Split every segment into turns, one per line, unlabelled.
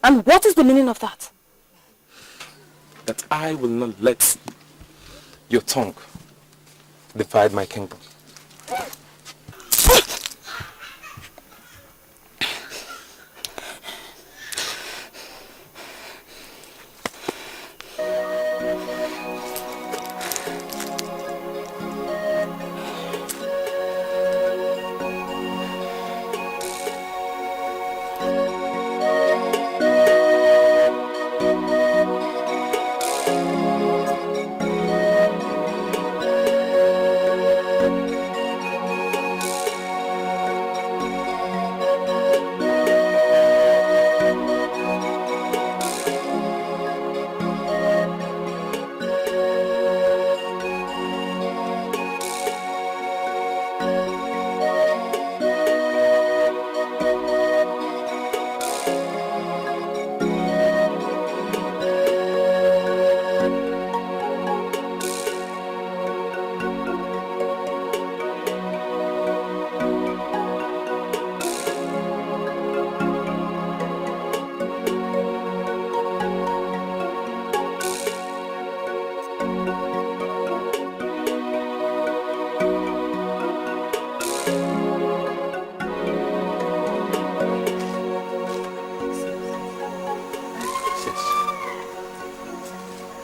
And what is the meaning of that?
That I will not let your tongue divide my kingdom.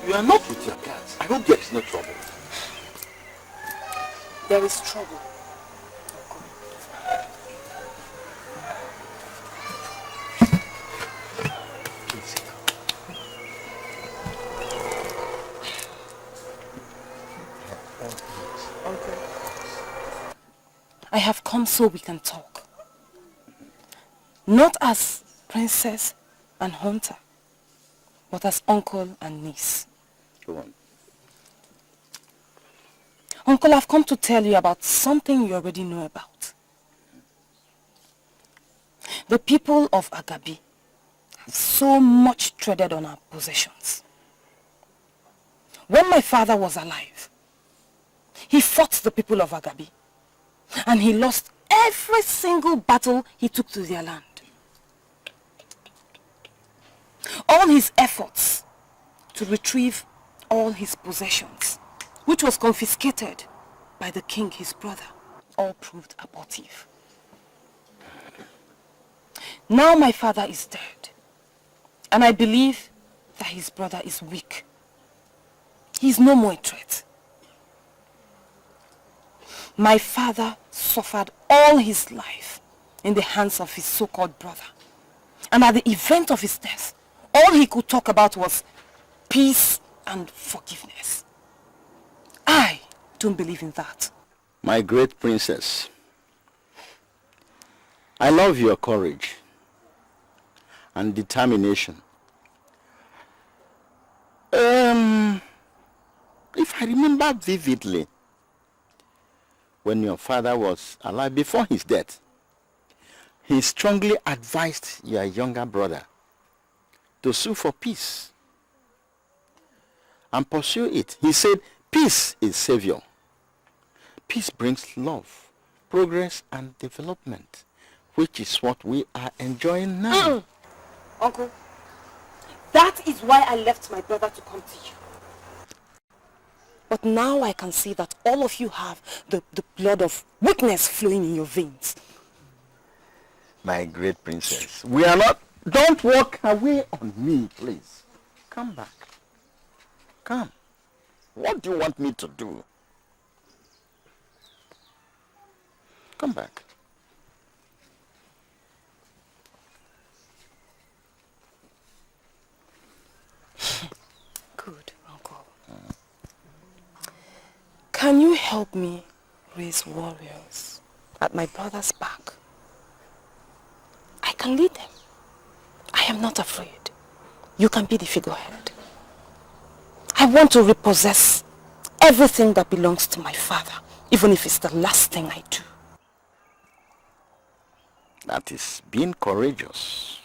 You are not with your cats. I hope there is no trouble.
There is trouble. I have come so we can talk. Not as princess and hunter, but as uncle and niece.
Go on.
Uncle, I've come to tell you about something you already know about. The people of Agabi have so much treaded on our possessions. When my father was alive, he fought the people of Agabi, and he lost every single battle he took to their land. All his efforts to retrieve all his possessions, which was confiscated by the king, his brother, all proved abortive. Now my father is dead, and I believe that his brother is weak. He is no more a threat. My father suffered all his life in the hands of his so-called brother. And at the event of his death, all he could talk about was peace and forgiveness. I don't believe in that.
My great princess, I love your courage and determination. If I remember vividly, when your father was alive before his death, he strongly advised your younger brother to sue for peace and pursue it. He said, peace is savior. Peace brings love, progress, and development, which is what we are enjoying now.
Uncle, that is why I left my brother to come to you. But now I can see that all of you have the blood of weakness flowing in your veins.
My great princess, we are not... Don't walk away on me, please. Come back. Come. What do you want me to do? Come back.
Good, Uncle. Can you help me raise warriors at my brother's back? I can lead them. I am not afraid. You can be the figurehead. I want to repossess everything that belongs to my father, even if it's the last thing I do.
That is being courageous.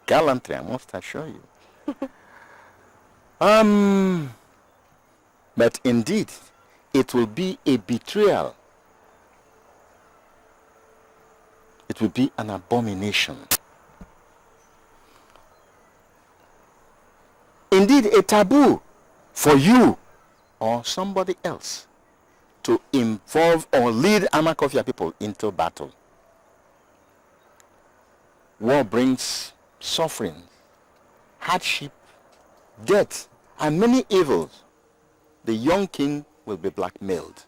Gallantry, I must assure you. But indeed, it will be a betrayal. It will be an abomination. indeed a taboo for you or somebody else to involve or lead Amakofia people into battle. War brings suffering, hardship, death, and many evils. The young king will be blackmailed.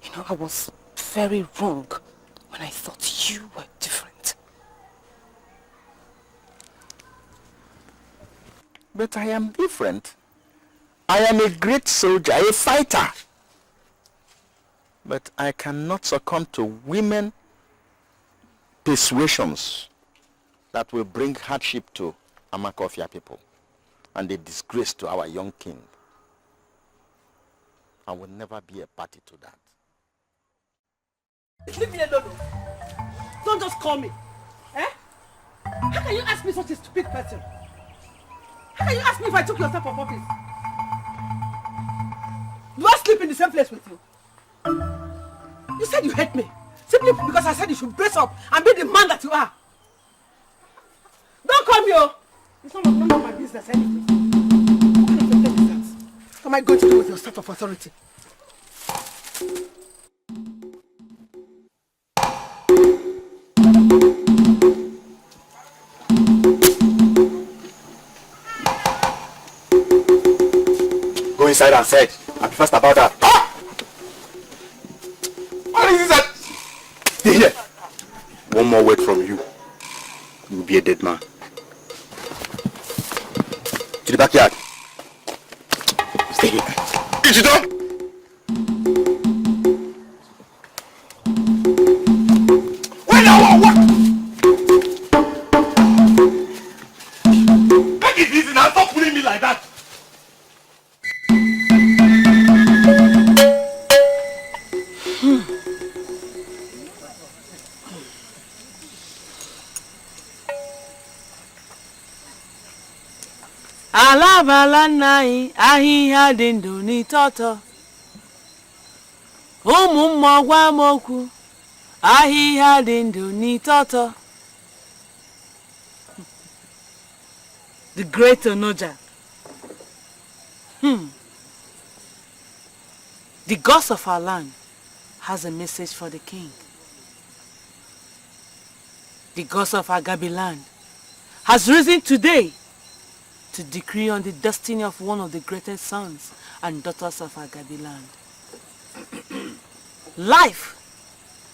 You know, I was very wrong when I thought you were different.
But I am different. I am a great soldier, a fighter. But I cannot succumb to women persuasions that will bring hardship to Amakofia people and a disgrace to our young king. I will never be a party to that.
Leave me alone. Don't just call me. Eh? How can you ask me such a stupid question? How can you ask me if I took your stuff of office? Do I sleep in the same place with you? You said you hate me. Simply because I said you should brace up and be the man that you are. Don't call me, oh! It's none of my business anyway. What kind of a thing is that? What am I going to do with your staff of authority?
Go inside and said, I'll be fast about that. Ah! What is that? Stay here. One more word from you. You will be a dead man. To the backyard. Stay here. Is it done? Wait now, what? Take it easy now, stop pulling me like that.
Alabala nai ahịhịa dị ndụ n'ịtọtọ. Ụmụ mmụọ m okwu ahịhịa dị ndụ n'ịtọtọ. The Great Onoja. The gods of our land has a message for the king. The gods of Agabi land has risen today to decree on the destiny of one of the greatest sons and daughters of Agabi land. Life,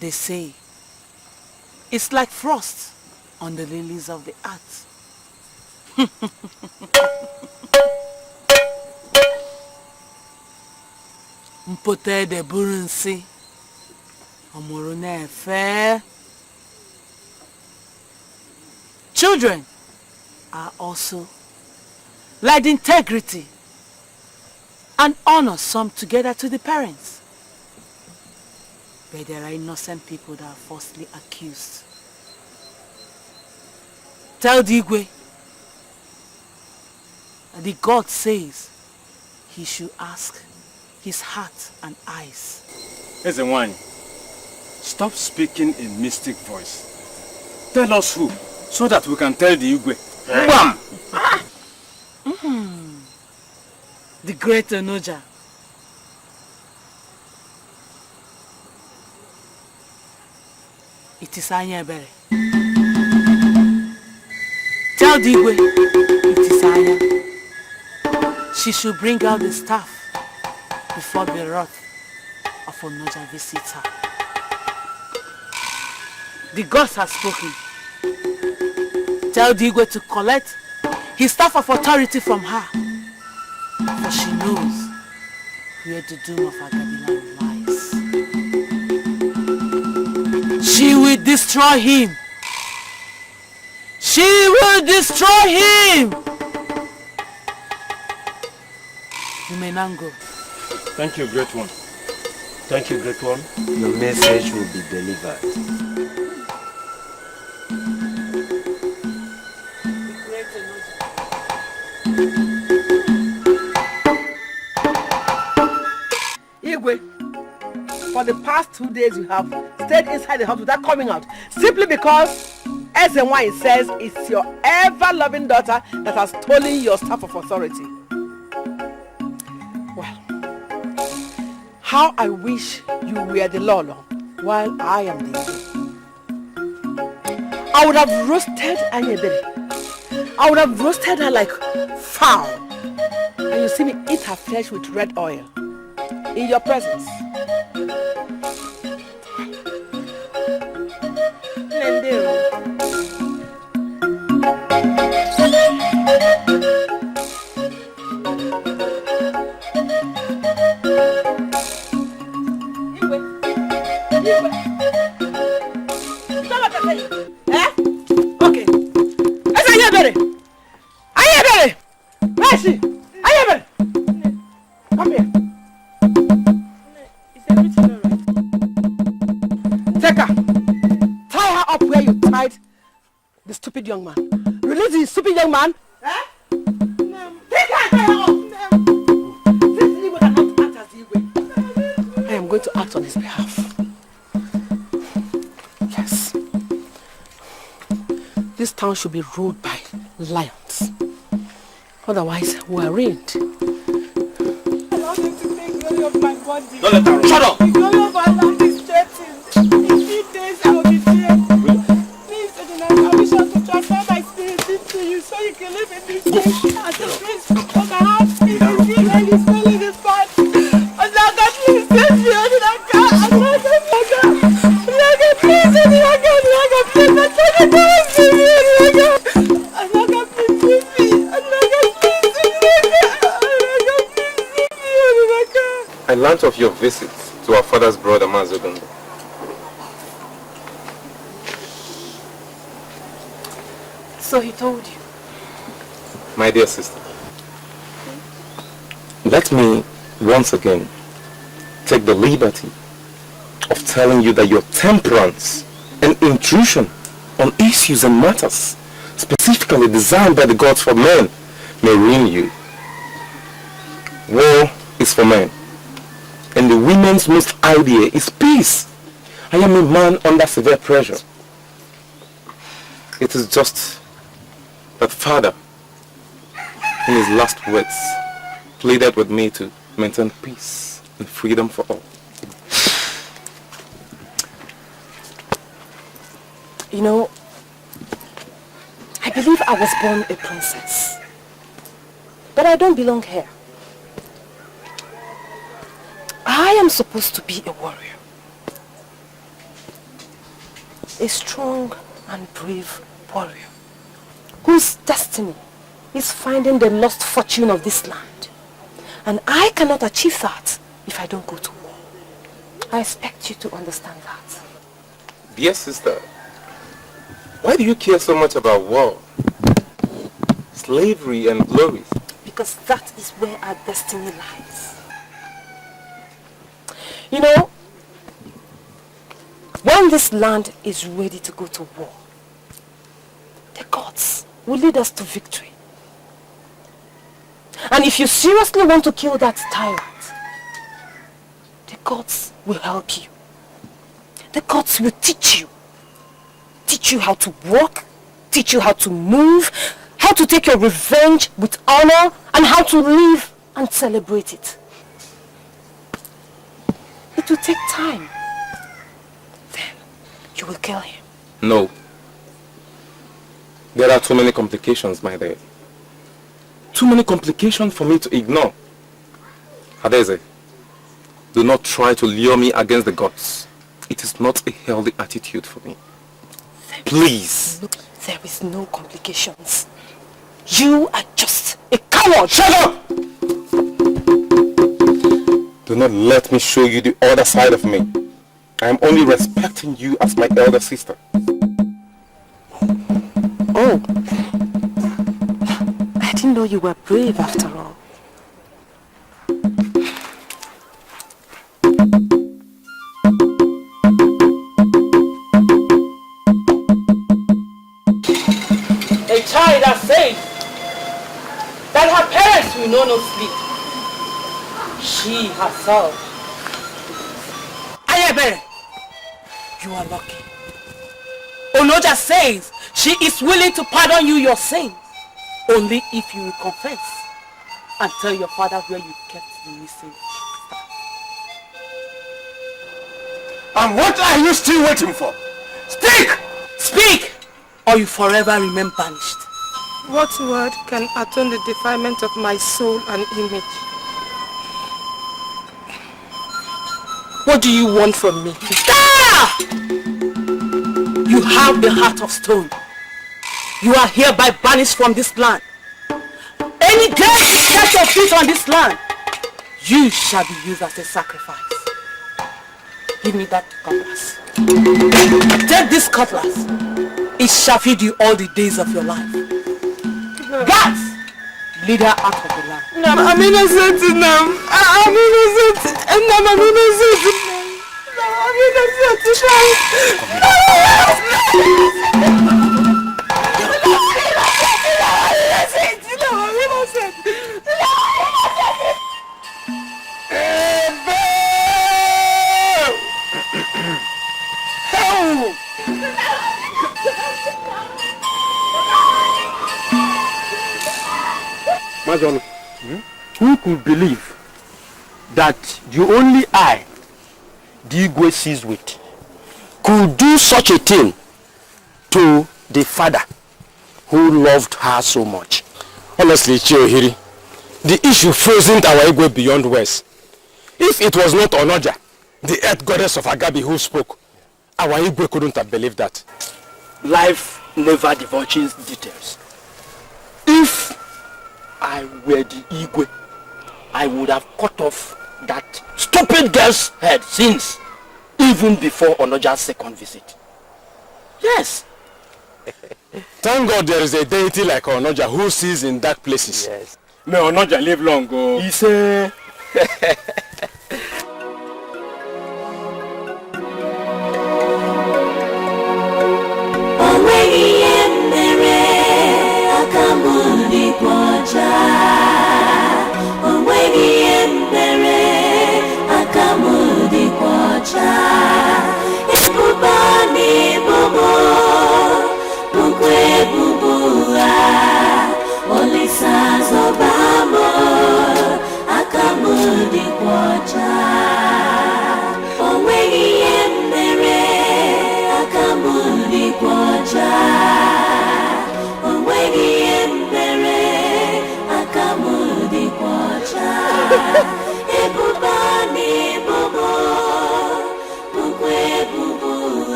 they say, is like frost on the lilies of the earth. Mpote de burunsi, amorune fair. Children are also like the integrity and honor summed together to the parents. But there are innocent people that are falsely accused. Tell Dikeh that the God says he should ask his heart and eyes.
Ezenwany, stop speaking in mystic voice. Tell us who, so that we can tell the Igwe. Bam!
The Great Onoja. It is Anyabere. Tell Dikeh it is Anya. She should bring out the staff before the wrath of Onoja visits her. The gods have spoken. Tell Dikeh to collect his staff of authority from her, for she knows where the doom of Agabi lies. She will destroy him. She will destroy him. You may now go.
Thank you, Great One.
Thank you, Great One. Your message will be delivered.
Igwe, for the past 2 days you have stayed inside the house without coming out, simply because
SNY says it's your ever-loving daughter that has stolen your staff of authority. Well, how I wish you were the Lolo while I am the Igwe. I would have roasted Ini Edo. I would have roasted her like fowl. And you see me eat her flesh with red oil. In your presence. Okay. Where is she? Come here.
Is everything alright?
Take her. Tie her up where you tied the stupid young man. Release the stupid young man. Eh?
No.
Take her and tie her up. Since Igwe cannot act as Igwe, I am going to act on his behalf. Yes. This town should be ruled by lions. Otherwise, we are ruined.
Allow them to take glory of my body.
Don't let her run. Shut up!
The glory of our land is threatened. In 3 days I will be dead. Please, Edina, I wish I could transfer my spirit into you so you can live in this place as a priest. But my heart is still and is falling this part. Onaga, please save me, Onaga. Onaga, please, Onaga, please, Onaga, please, save me, Onaga. Onaga, please, save me. Onaga, please, save me, Onaga, please, save me, Onaga.
I learnt of your visit to our father's brother Mazogondo.
So he told you?
My dear sister, let me once again take the liberty of telling you that your temperance and intrusion on issues and matters specifically designed by the gods for men may ruin you. War is for men, and the women's most idea is peace. I am a man under severe pressure. It is just that father, in his last words, pleaded with me to maintain peace and freedom for all.
You know, I believe I was born a princess. But I don't belong here. I am supposed to be a warrior. A strong and brave warrior whose destiny is finding the lost fortune of this land. And I cannot achieve that if I don't go to war. I expect you to understand that.
Dear sister, why do you care so much about war, slavery and glory?
Because that is where our destiny lies. You know, when this land is ready to go to war, the gods will lead us to victory. And if you seriously want to kill that tyrant, the gods will help you. The gods will teach you. Teach you how to walk, teach you how to move, how to take your revenge with honor, and how to live and celebrate it. It will take time. Then you will kill him.
No. There are too many complications, my dear. Too many complications for me to ignore. Adeze, do not try to lure me against the gods. It is not a healthy attitude for me. Please.
There is no complications. You are just a coward.
Shut up! Do not let me show you the other side of me. I am only respecting you as my elder sister.
Oh. I didn't know you were brave after all.
A child has said that her parents will know no sleep. She herself.
Ayebe,
You are lucky. Onoja says She is willing to pardon you your sins, only if you will confess and tell your father where you kept the missing staff.
And what are you still waiting for? Speak!
Speak, or you forever remain banished.
What word can atone the defilement of my soul and image? What do you want from me?
Ah! You have the heart of stone. You are hereby banished from this land. Any day you set your feet on this land, you shall be used as a sacrifice. Give me that cutlass. Take this cutlass. It shall feed you all the days of your life. Guards, lead her out of the land.
No, I'm innocent now. I'm innocent. No, I'm innocent. No, I'm innocent.
Majon, who could believe that the only eye the Igwe sees with could do such a thing to the father who loved her so much? Honestly, Chiohiri, the issue frozen our Igwe beyond words. If it was not Onoja, the earth goddess of Agabi, who spoke, our Igwe couldn't have believed that. Life never divulges details. If I were the Igwe, I would have cut off that stupid girl's head since, even before Onoja's second visit. Yes. Thank God there is a deity like Onoja who sees in dark places. Yes. May Onoja live long, oh. He say.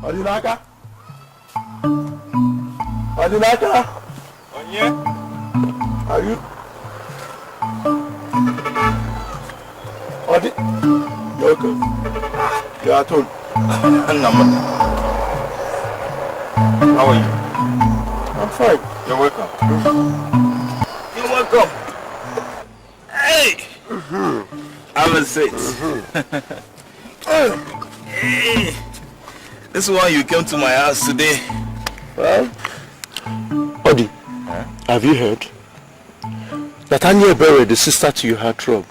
Odinaka? Odinaka?
Onye?
Are you? Odi? You're okay. You are at home.
How are you?
I'm fine.
You're welcome. You're welcome. Hey! Have a seat. Hey! This one you came to my house today.
Well?
Odi, have you heard that Anya Bere, the sister to your heartthrob,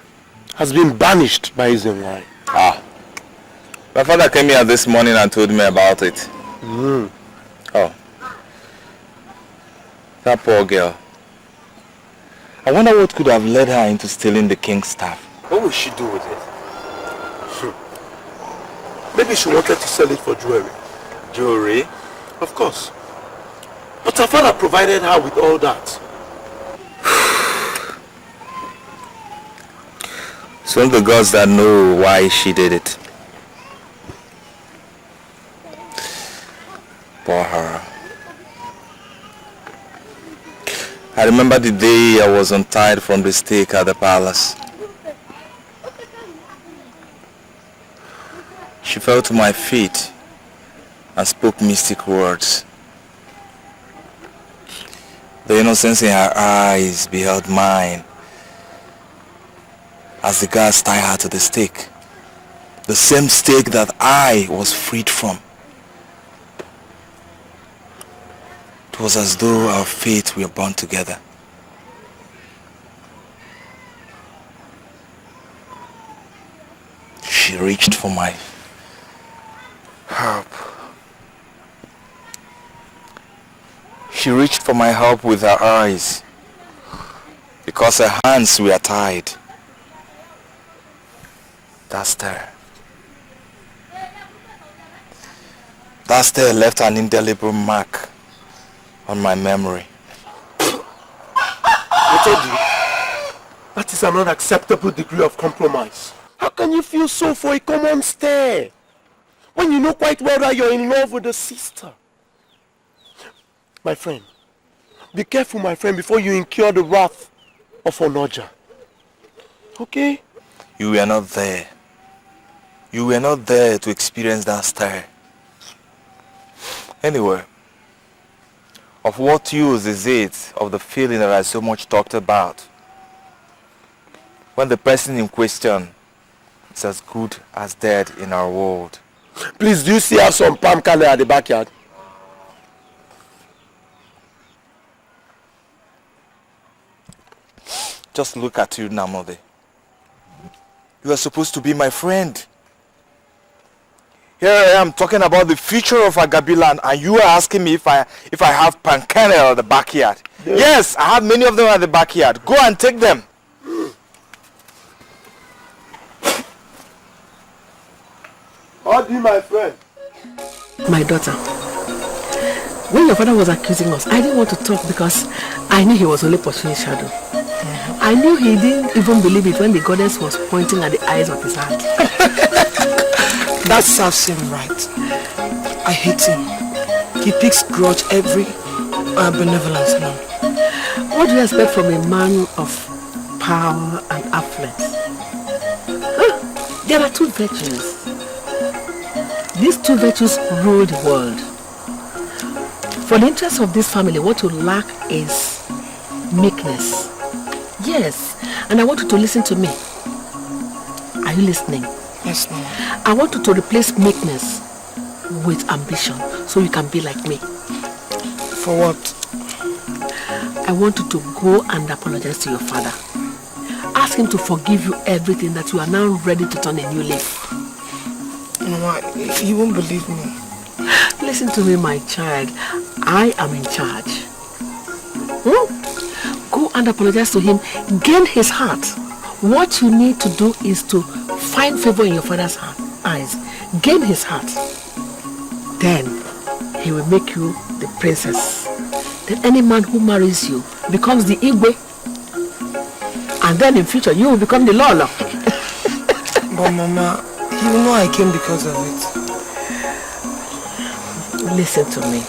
has been banished by his own wife?
Ah.
My father came here this morning and told me about it.
Mm.
Oh. That poor girl. I wonder what could have led her into stealing the king's staff.
What will she do with it?
Maybe she wanted to sell it for jewelry.
Jewelry?
Of course. But her father provided her with all that.
It's only the gods that know why she did it. Poor her. I remember the day I was untied from the stake at the palace. She fell to my feet and spoke mystic words. The innocence in her eyes beheld mine as the guards tied her to the stake. The same stake that I was freed from. It was as though our fate were bound together. She reached for my help. She reached for my help with her eyes because her hands were tied. That stare. That stare left an indelible mark on my memory.
I told you, that is an unacceptable degree of compromise. How can you feel so for a common stare when you know quite well that you're in love with a sister? My friend, be careful, my friend, before you incur the wrath of Onoja. Okay?
You were not there. You were not there to experience that stare. Anyway, of what use is it of the feeling that I so much talked about when the person in question is as good as dead in our world?
Please, do you still have some palm kernel at the backyard?
Just look at you, Namode. You are supposed to be my friend. Here I am talking about the future of Agabiland, and you are asking me if I have palm kernel at the backyard. Yes, I have many of them at the backyard. Go and take them.
Odi, my friend.
My daughter, when your father was accusing us, I didn't want to talk because I knew he was only pursuing shadow. I knew he didn't even believe it when the goddess was pointing at the eyes of his heart.
That serves him right. I hate him. He picks grudge every benevolence now.
What do you expect from a man of power and affluence? Huh? There are two virtues. These two virtues rule the world. For the interest of this family, what you lack is meekness. Yes, and I want you to listen to me. Are you listening?
Yes, ma'am.
I want you to replace meekness with ambition so you can be like me.
For what?
I want you to go and apologize to your father. Ask him to forgive you everything, that you are now ready to turn a new leaf.
Mama, he won't believe me.
Listen to me, my child. I am in charge. Go and apologize to him. Gain his heart. What you need to do is to find favor in your father's eyes. Gain his heart. Then he will make you the princess. Then any man who marries you becomes the Igwe. And then in future you will become the Lolo.
But Mama, he will know I came because of it.
Listen to me.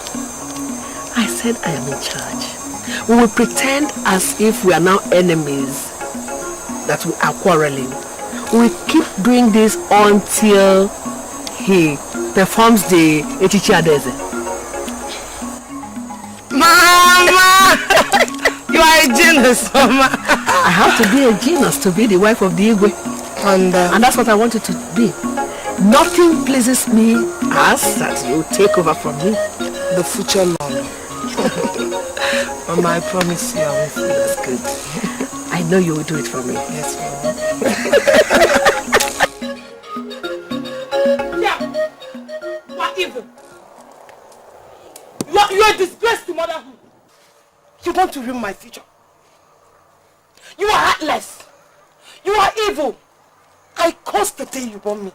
I said I am in charge. We will pretend as if we are now enemies, that we are quarreling. We will keep doing this until he performs the Echichi Adeze.
Mama! You are a genius, Mama.
I have to be a genius to be the wife of the Igwe. And that's what I want you to be. Nothing pleases me as that you take over from me.
The future Lolo. Mama, I promise you I will feel
That's good. I know you will do it for me.
Yes, Mama.
Yeah.
you are a disgrace to motherhood. You want to ruin my future. You are heartless. You are evil. I cursed the day you born me.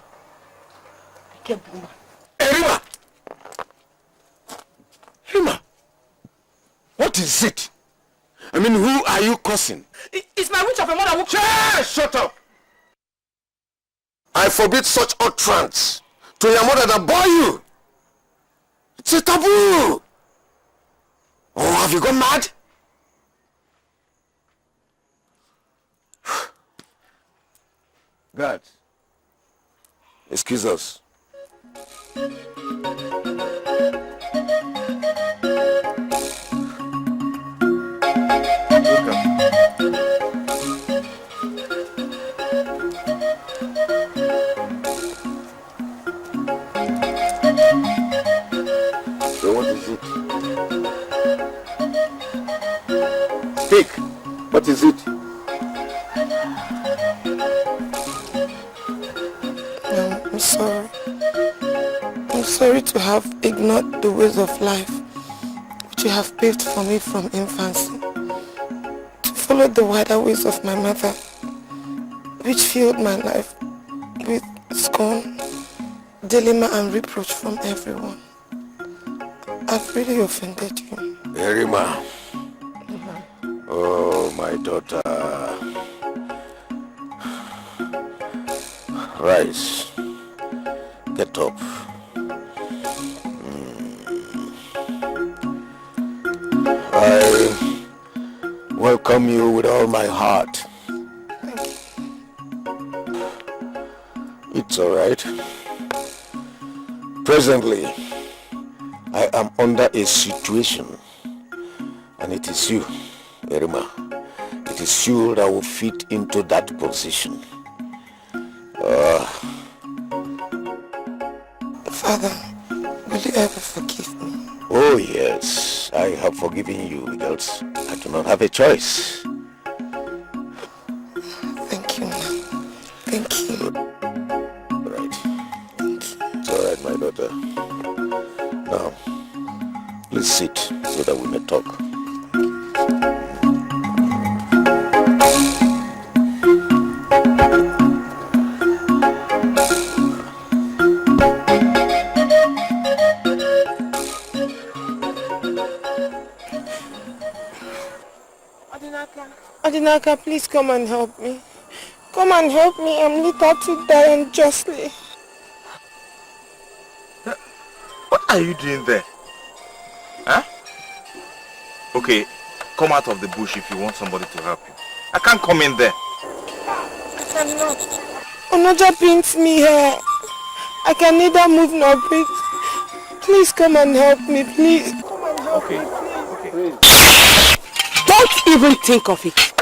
I can't woman.
Erima! Erima! What is it? I mean, who are you cursing?
It's my witch of a mother who...
Shut up! I forbid such utterance to your mother that bore you. It's a taboo. Oh, have you gone mad? God, excuse us. So what is it? Speak. What is it?
I'm sorry. I'm sorry to have ignored the ways of life which you have paved for me from infancy, to follow the wider ways of my mother, which filled my life with scorn, dilemma and reproach from everyone. I've really offended you.
Erima. Oh, my daughter. Rise. Get up. I welcome you with all my heart. It's all right. Presently, I am under a situation, and it is you, Erima. It is you that will fit into that position.
Father, will you ever forgive me?
Oh yes, I have forgiven you because I do not have a choice.
Thank you, Mom. Thank you.
All right. Thank you. It's all right, my daughter. Now, please sit so that we may talk.
Adinaka, please come and help me. Come and help me. I'm little to die unjustly.
What are you doing there? Huh? Okay, come out of the bush if you want somebody to help you. I can't come in there.
I cannot. Onoja pins me here. I can neither move nor breathe. Please come and help me, please. Come and help me, please.
Okay. Don't even think of it.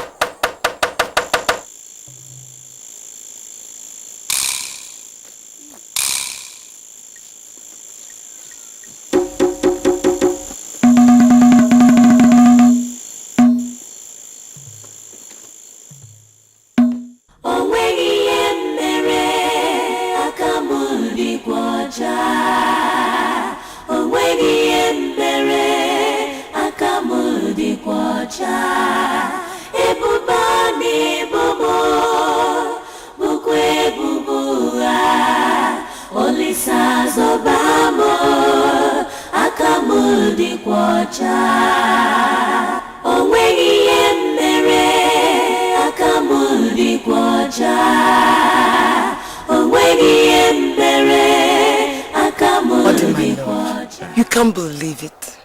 You can't believe it.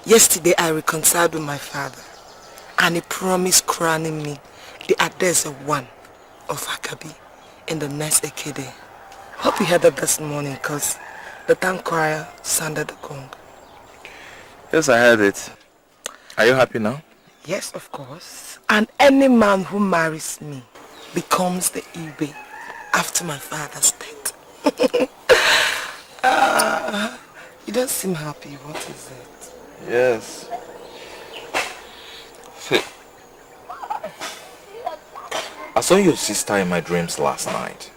Yesterday I reconciled with my father and he promised crowning me the Adese one of Akabi in the next Ekede. Hope you heard that this morning because the town choir sounded the gong.
Yes, I heard it. Are you happy now?
Yes, of course. And any man who marries me becomes the Ibe after my father's death. You don't seem happy. What is it?
Yes. See, I saw your sister in my dreams last night.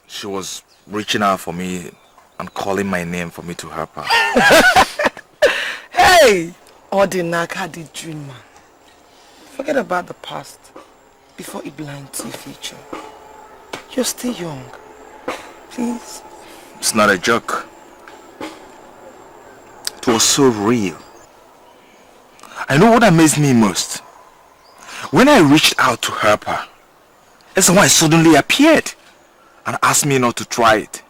She was reaching out for me and calling my name for me to help her.
Hey! Odinaka the dreamer. Forget about the past before it blinds your future. You're still young. Please.
It's not a joke. It was so real. I know what amazed me most. When I reached out to help her, someone suddenly appeared and asked me not to try it.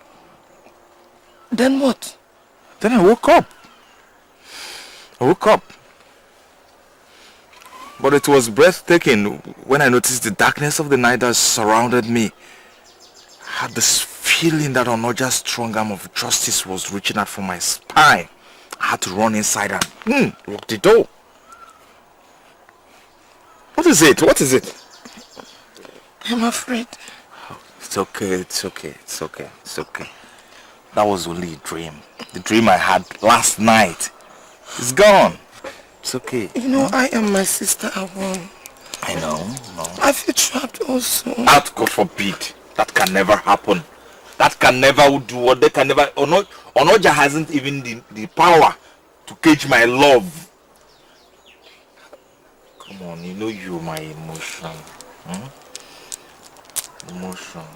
Then what?
Then I woke up. But it was breathtaking when I noticed the darkness of the night that surrounded me. I had this feeling that another strong arm of justice was reaching out for my spine. I had to run inside and lock the door. What is it?
I'm afraid.
It's okay. That was only a dream. The dream I had last night is gone. It's okay.
You know, I am my sister Awon.
I know.
I feel trapped also.
That God forbid. That can never happen. That can never do what they can never. Onoja hasn't even the power to cage my love. Come on, you know you're my emotion. Emotion.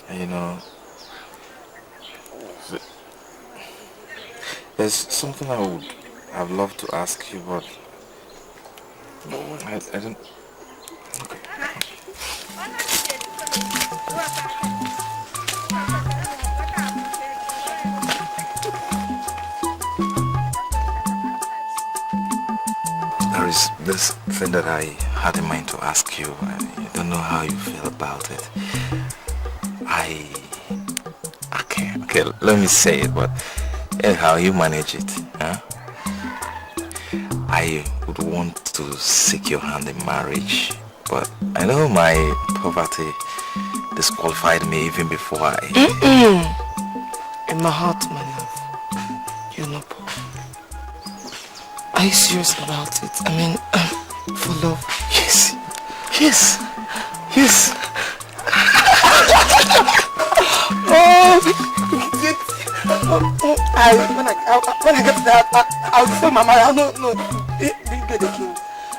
And you know, there's something I'd love to ask you, but I don't. Okay. There is this thing that I had in mind to ask you. I don't know how you feel about it. Okay, let me say it, but anyhow, you manage it, huh? I would want to seek your hand in marriage, but I know my poverty disqualified me even before I...
In my heart, my love, you're not poor. Are you serious about it? I mean, for love?
Yes.
When I get to that, I'll tell Mama. No, bring the king.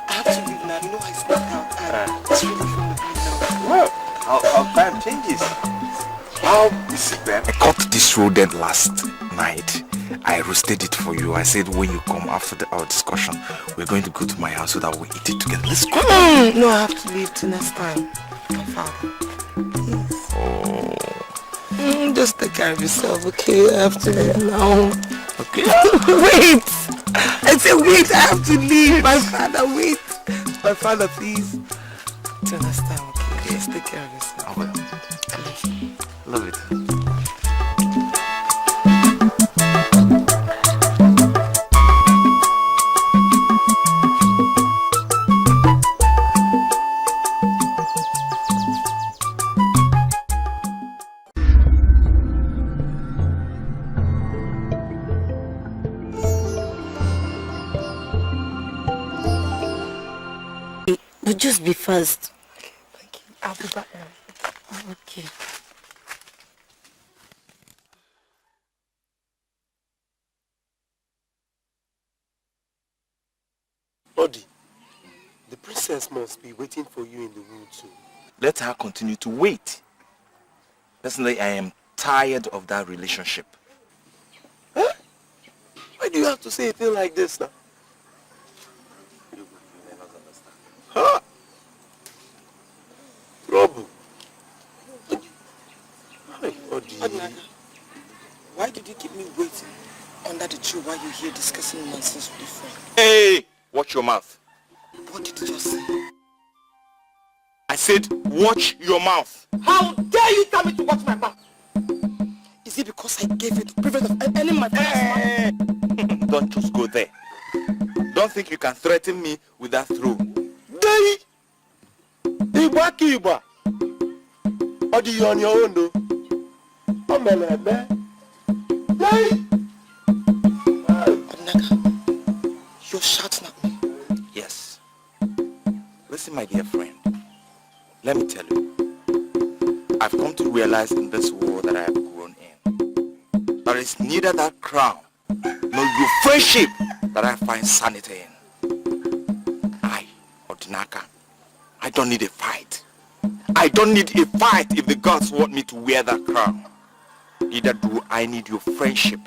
I have to leave now. You know I sneaked out. It's really fun with me now.
Well, how time changes. How is it, man? I caught this rodent last night. I roasted it for you. I said when you come after our discussion, we're going to go to my house so that we eat it together. Let's go.
No, I have to leave till next time. My father. Please.
Oh.
Just take care of yourself, okay? I have to leave now.
Okay.
Wait! I said wait, I have to leave. My father, wait. My father, please. Till next time, okay? Just take care of yourself.
I will. Love it.
But just be fast.
Okay, thank you. I'll be back now.
Okay.
Odi, the princess must be waiting for you in the woods soon.
Let her continue to wait. Personally, I am tired of that relationship.
Huh? Why do you have to say a thing like this now? Huh? Trouble. Hi, Odi.
Why did you keep me waiting under the tree while you're here discussing nonsense with your friend?
Hey! Watch your mouth.
What did you just say?
I said, watch your mouth.
How dare you tell me to watch my mouth? Is it because I gave you the privilege of ending my father's life?
Don't just go there. Don't think you can threaten me with that throw.
Day! Iba Kiba! Odi, you on your own though. I'm a man. Day!
Odinaka, you're shouting at me.
Yes. Listen, my dear friend. Let me tell you. I've come to realize in this world that I have grown in, there is neither that crown nor your friendship that I find sanity in. I, Odinaka, I don't need a fight. I don't need a fight if the gods want me to wear that crown. Neither do I need your friendship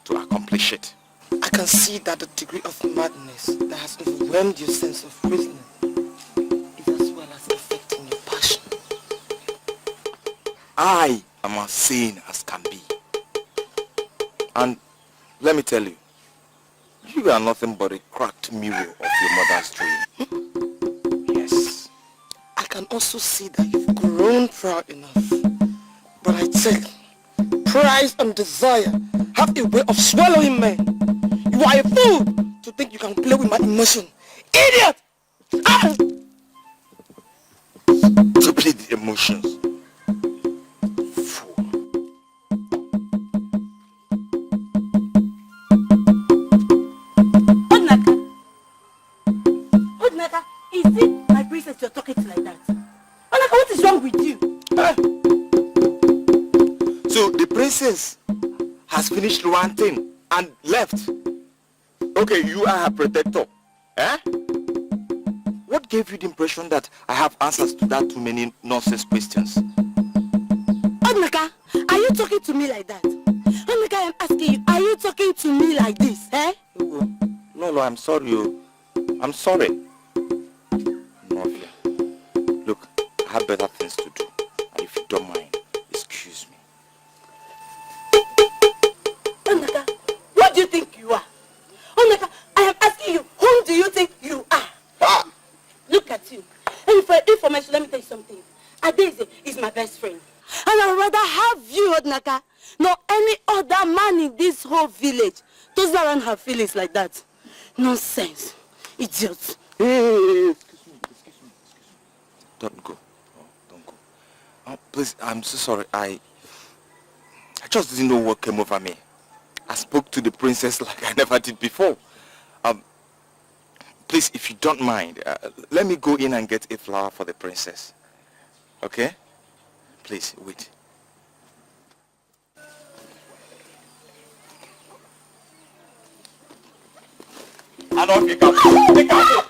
to accomplish it.
I can see that the degree of madness that has overwhelmed your sense of reasoning is as well as affecting your passion.
I am as sane as can be. And let me tell you, you are nothing but a cracked mirror of your mother's dream. Yes.
I can also see that you've grown proud enough. But I take pride and desire have a way of swallowing men. You are a fool to think you can play with my emotion. Idiot! Ah!
To play the emotions. Fool.
Odinaka, is it my princess you're talking to like that? Odinaka, what is wrong with you?
So the princess has finished ranting and left. Okay, you are her protector. Eh? What gave you the impression that I have answers to that too many nonsense questions?
Odinaka, are you talking to me like that? Odinaka, I'm asking you, are you talking to me like this, eh?
No, I'm sorry. I'm sorry. Novia, look, I have better things to do. And if you don't mind, excuse me.
Odinaka, what do you think you are? Odinaka, I am asking you, whom do you think you are? Look at you. And for information, let me tell you something. Adeze is my best friend. And I'd rather have you, Odinaka, nor any other man in this whole village. Those around her feelings like that. Nonsense. Idiots.
Hey, excuse me. Don't go. Oh, don't go. Oh, please, I'm so sorry. I just didn't know what came over me. I spoke to the princess like I never did before. Please, if you don't mind, let me go in and get a flower for the princess. Okay? Please, wait. I don't pick up. Pick up.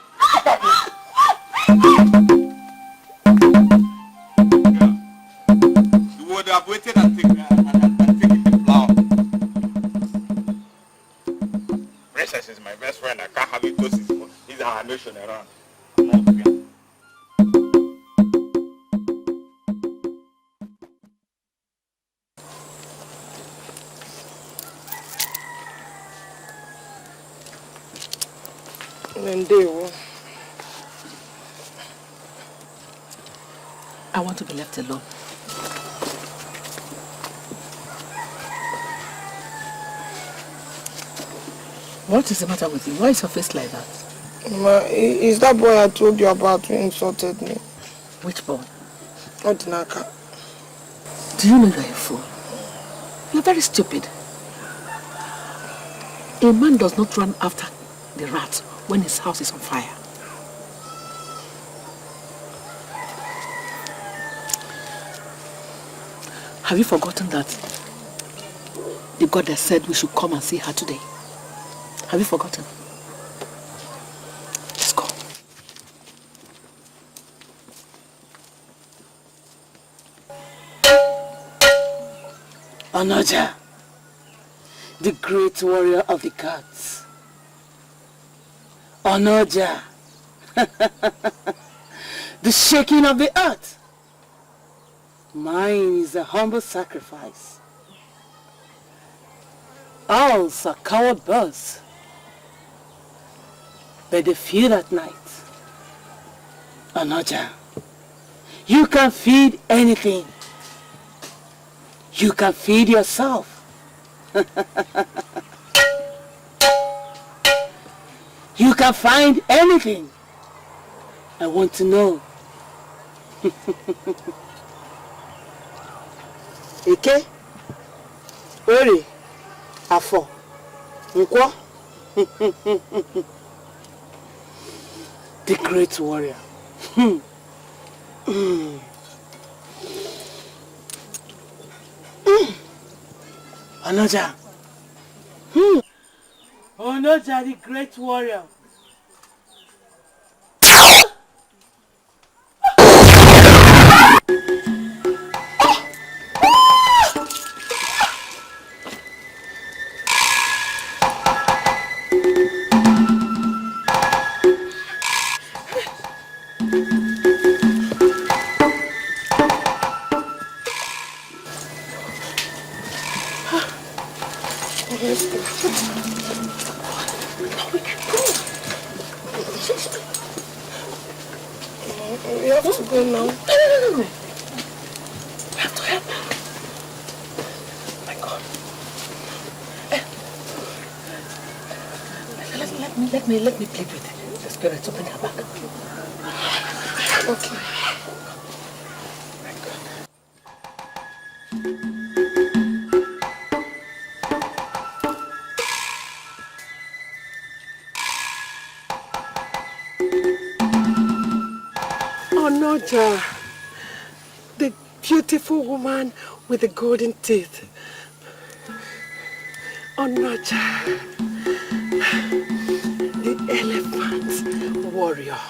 You would have waited and taken the flower. Princess is my best friend. I can't have it because he's our nation around.
I want to be left alone. What is the matter with you? Why is your face like that?
Ma, is that boy I told you about who insulted me?
Which boy?
Odinaka.
Do you know you're a fool? You're very stupid. A man does not run after the rat when his house is on fire. Have you forgotten that the goddess said we should come and see her today? Have you forgotten? Let's go.
Onoja, the great warrior of the gods. Onoja, the shaking of the earth. Mine is a humble sacrifice. Owls are coward birds, but they feed at night. Onoja, you can feed anything. You can feed yourself. You can find anything. I want to know. Ike, Ori, Afo, Nkwo, the great warrior. Onoja. Onoja, the great warrior.
We have to go now.
No. We have to help her. My God. Let me plead with the spirits. Open her back.
Okay. Onoja, the beautiful woman with the golden teeth. Onoja, the elephant warrior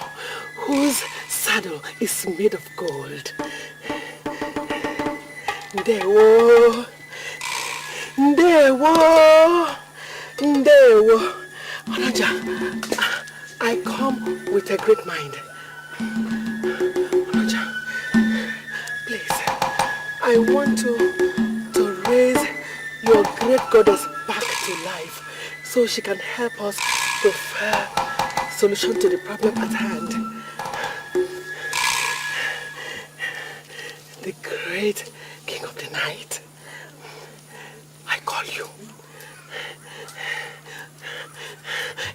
whose saddle is made of gold. Ndewo, Ndewo, Ndewo. Onoja, I come with a great mind. Onoja, please, I want to raise your great goddess back to life so she can help us to find a solution to the problem at hand. The great king of the night, I call you.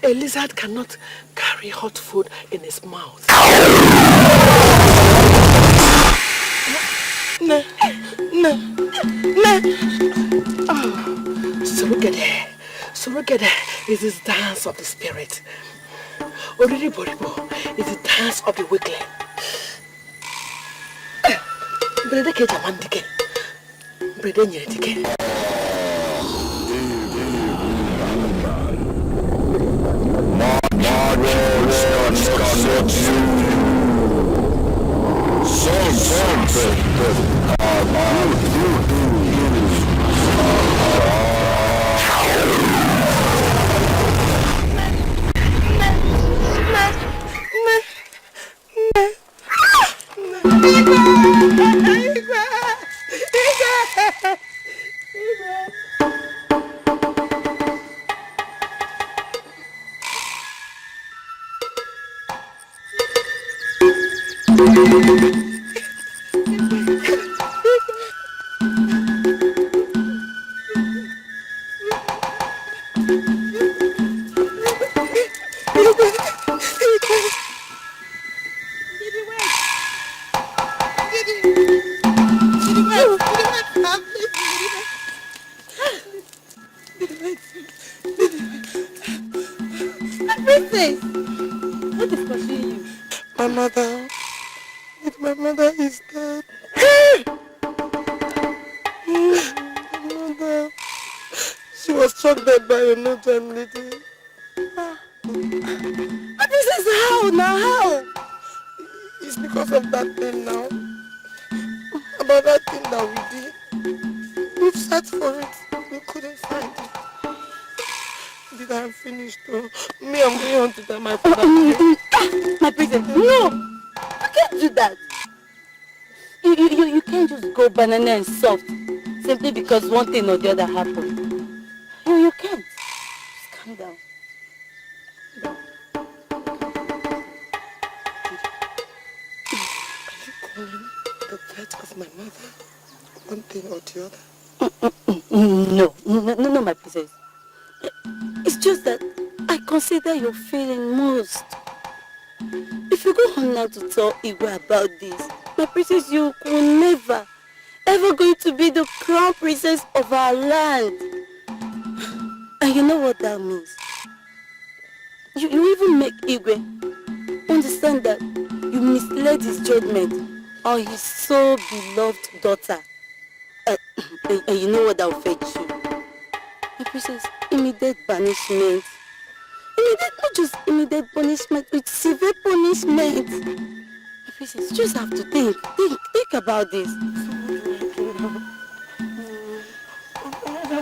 A lizard cannot carry hot food in his mouth. No. Oh, Surugede is this dance of the spirit. Oriri-boribo is the dance of the weakling. Brede keja mandike. Brede nyeretike. My mother is dead. My mother, she was struck dead by a no-time lady. But this is how now? How? It's because of that thing now. About that thing that we did. We've searched for it. We couldn't find it. Did I finish though? Me, I'm going on to tell my father.
My princess, no! You can't do that. You can't just go banana and soft simply because one thing or the other happened. You can't. Just calm down.
Are you calling the death of my mother one thing or the other?
No, my princess. It's just that I consider your feeling most. If you go on now to tell Igwe about this, my princess, you will never, ever going to be the crown princess of our land. And you know what that means? You even make Igwe understand that you misled his judgment on his so beloved daughter. And you know what that will fetch you?
My princess, immediate banishment. Immediate, not just immediate punishment, with severe punishment. My princess, you just have to think about this.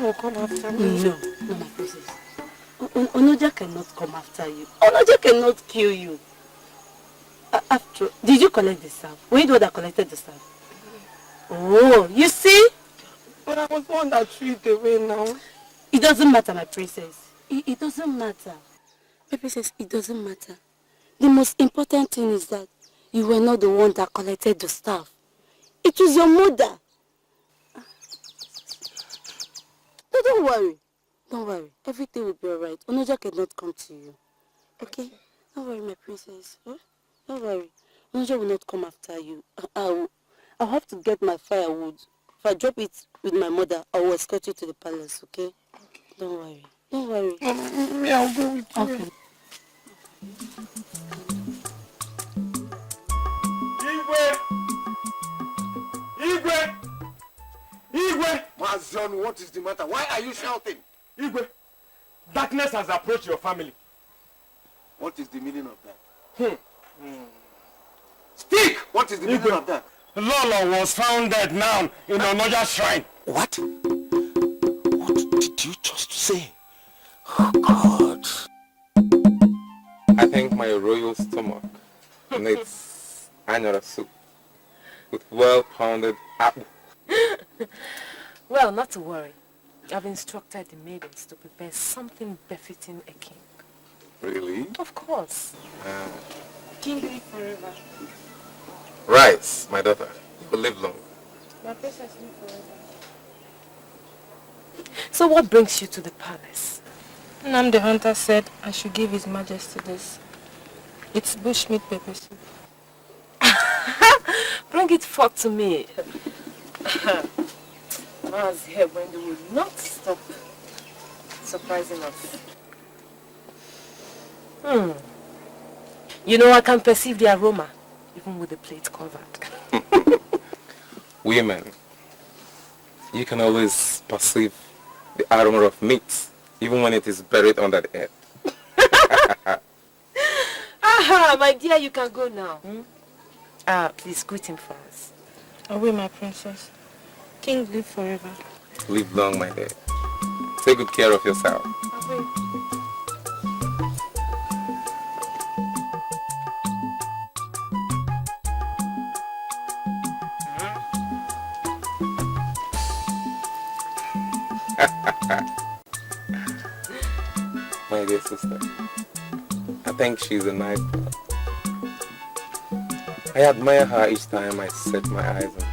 Will come after me. No, my princess. Onoja cannot come after you. Onoja cannot kill you. After, did you collect the staff? Were you the one that collected the staff? Oh, you see?
But I was the one that threw it away now.
It doesn't matter, my princess. It doesn't matter. My princess, it doesn't matter. The most important thing is that you were not the one that collected the staff. It was your mother. No, don't worry. Don't worry. Everything will be alright. Onoja cannot come to you. Okay? Don't worry, my princess. Huh? Don't worry. Onoja will not come after you. I'll have to get my firewood. If I drop it with my mother, I will escort you to the palace, okay? Don't worry. Don't worry.
Me, I'll go with you.
Okay.
Igwe! Mazion, what is the matter? Why are you shouting?
Igwe, darkness has approached your family.
What is the meaning of that? Speak! What is the meaning of that?
Lolo was found dead now in Onoja's shrine.
What? What did you just say? Oh, God.
I think my royal stomach needs anyara soup with well-pounded apple.
Well, not to worry. I've instructed the maidens to prepare something befitting a king.
Really?
Of course.
King live forever.
Right, my daughter. You will live long.
My princess live forever.
So what brings you to the palace?
Nam the hunter said I should give His Majesty this. It's bushmeat pepper soup.
Bring it forth to me. Ma's here when they will not stop surprising us. You know, I can perceive the aroma, even with the plate covered.
Women, you can always perceive the aroma of meat, even when it is buried under the earth.
Aha, my dear, you can go now. Please greet him for us.
Away, my princess. King live forever.
Live long, my dear. Take good care of yourself.
Away.
My dear sister, I think she's a nice girl. I admire her each time I set my eyes on her.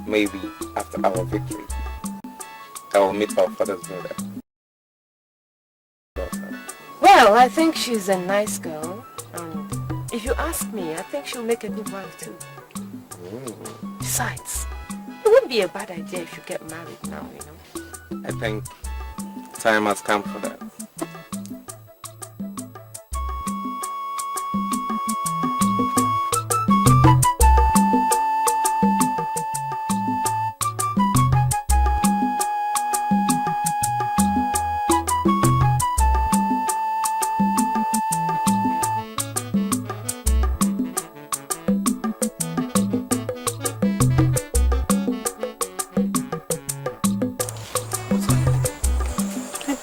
Maybe after our victory, I will meet our father's brother.
Well, I think she's a nice girl, and if you ask me, I think she'll make a good wife too. Besides, it wouldn't be a bad idea if you get married now, you know.
I think time has come for that.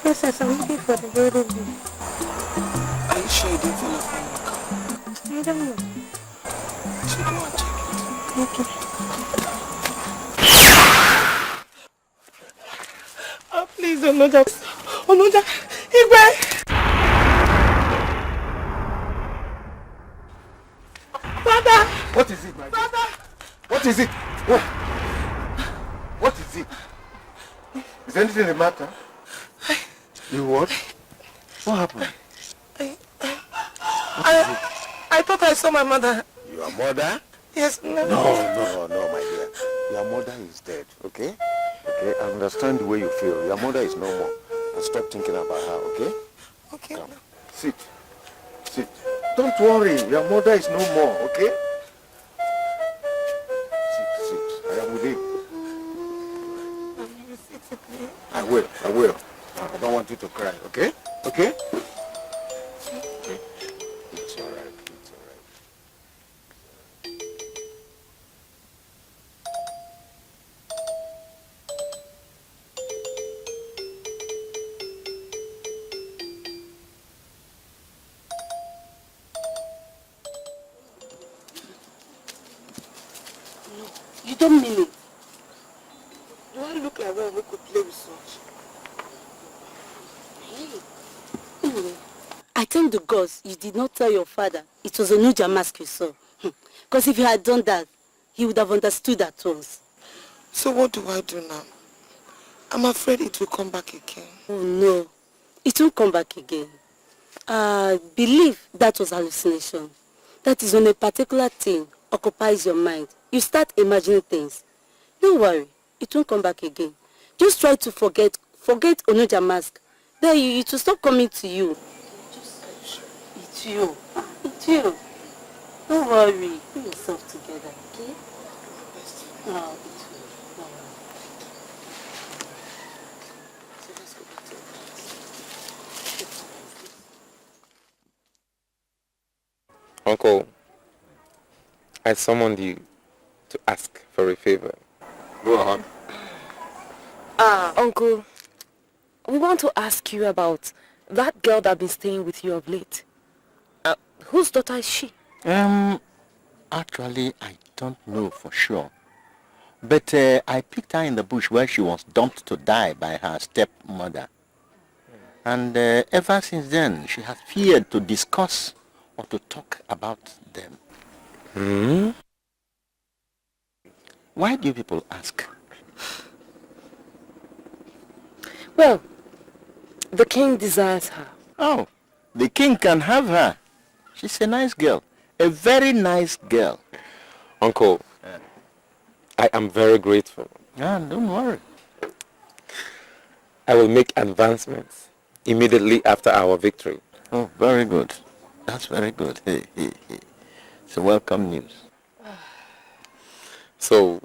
Princess, I'm looking for the golden bee.
Are you sure you didn't fall off when you come?
I don't know.
So go and check it.
Okay. Oh, please, Onoja. Onoja, Igwe! Father!
What is it, my dear?
Father!
What is it? What is it? Is anything the matter? You what? What happened?
I thought I saw my mother.
Your mother?
Yes, no.
No, my dear. Your mother is dead, okay? Okay, I understand the way you feel. Your mother is no more. And stop thinking about her, okay?
Okay.
Come. Sit. Don't worry. Your mother is no more, okay? Sit. I am with you. will. I don't want you to cry, okay? Okay? It's alright.
You don't mean it. Do I look like one who could play with such? Anyway, I thank the gods you did not tell your father it was a Nuja mask you saw. Because if you had done that, he would have understood at once.
So what do I do now? I'm afraid it will come back again.
Oh no, it won't come back again. Believe that was hallucination. That is when a particular thing occupies your mind. You start imagining things. Don't worry, it won't come back again. Just try to forget Onuja mask. Then it will stop coming to you. It's you. It's you. Don't worry. Put yourself together, okay? No, it will. Don't worry. So let's go back to the class.
Uncle, I summoned you to ask for a favor.
Go on.
Uncle, we want to ask you about that girl that's been staying with you of late. Whose daughter is she?
Actually, I don't know for sure. But I picked her in the bush where she was dumped to die by her stepmother. And ever since then, she has feared to discuss or to talk about them. Why do you people ask?
Well, the king desires her.
Oh, the king can have her. She's a nice girl. A very nice girl.
Uncle, I am very grateful.
Don't worry.
I will make advancements immediately after our victory.
Oh, very good. That's very good. It's a welcome news.
So,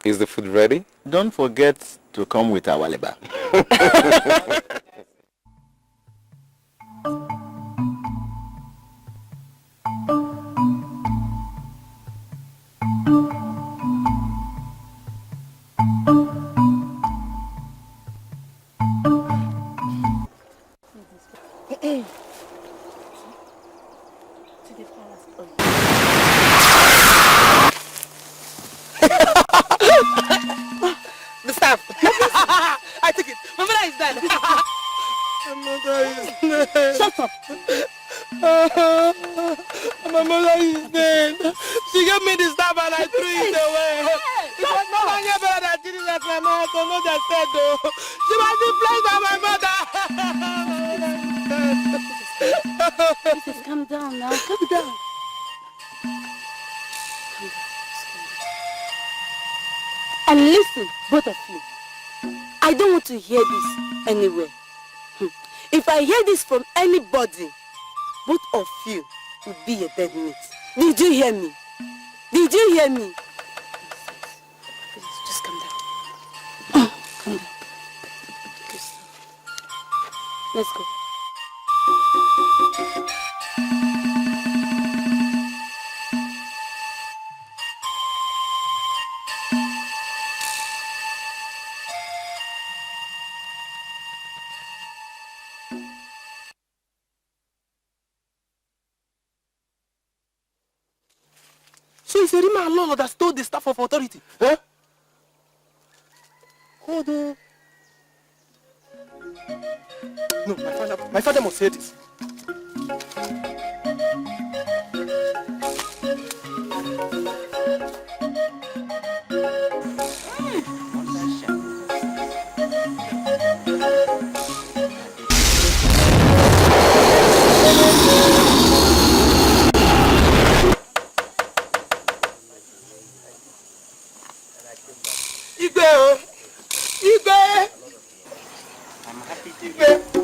is the food ready?
Don't forget to come with our labor.
The staff. I took it. My mother is dead. My mother is dead.
Shut up.
My mother is dead. She gave me the staff and I threw it away. It was no longer better than Jesus as my mother. So no just said though. She was replaced by my mother.
Please, calm down now. Calm down. And listen, both of you. I don't want to hear this anywhere. If I hear this from anybody, both of you will be a dead meat. Did you hear me? Did you hear me? Please, just calm down. Calm down. Please. Let's go.
So it's a Rima Lolo that stole the staff of authority. Huh? Hold on. No, my father must hear this.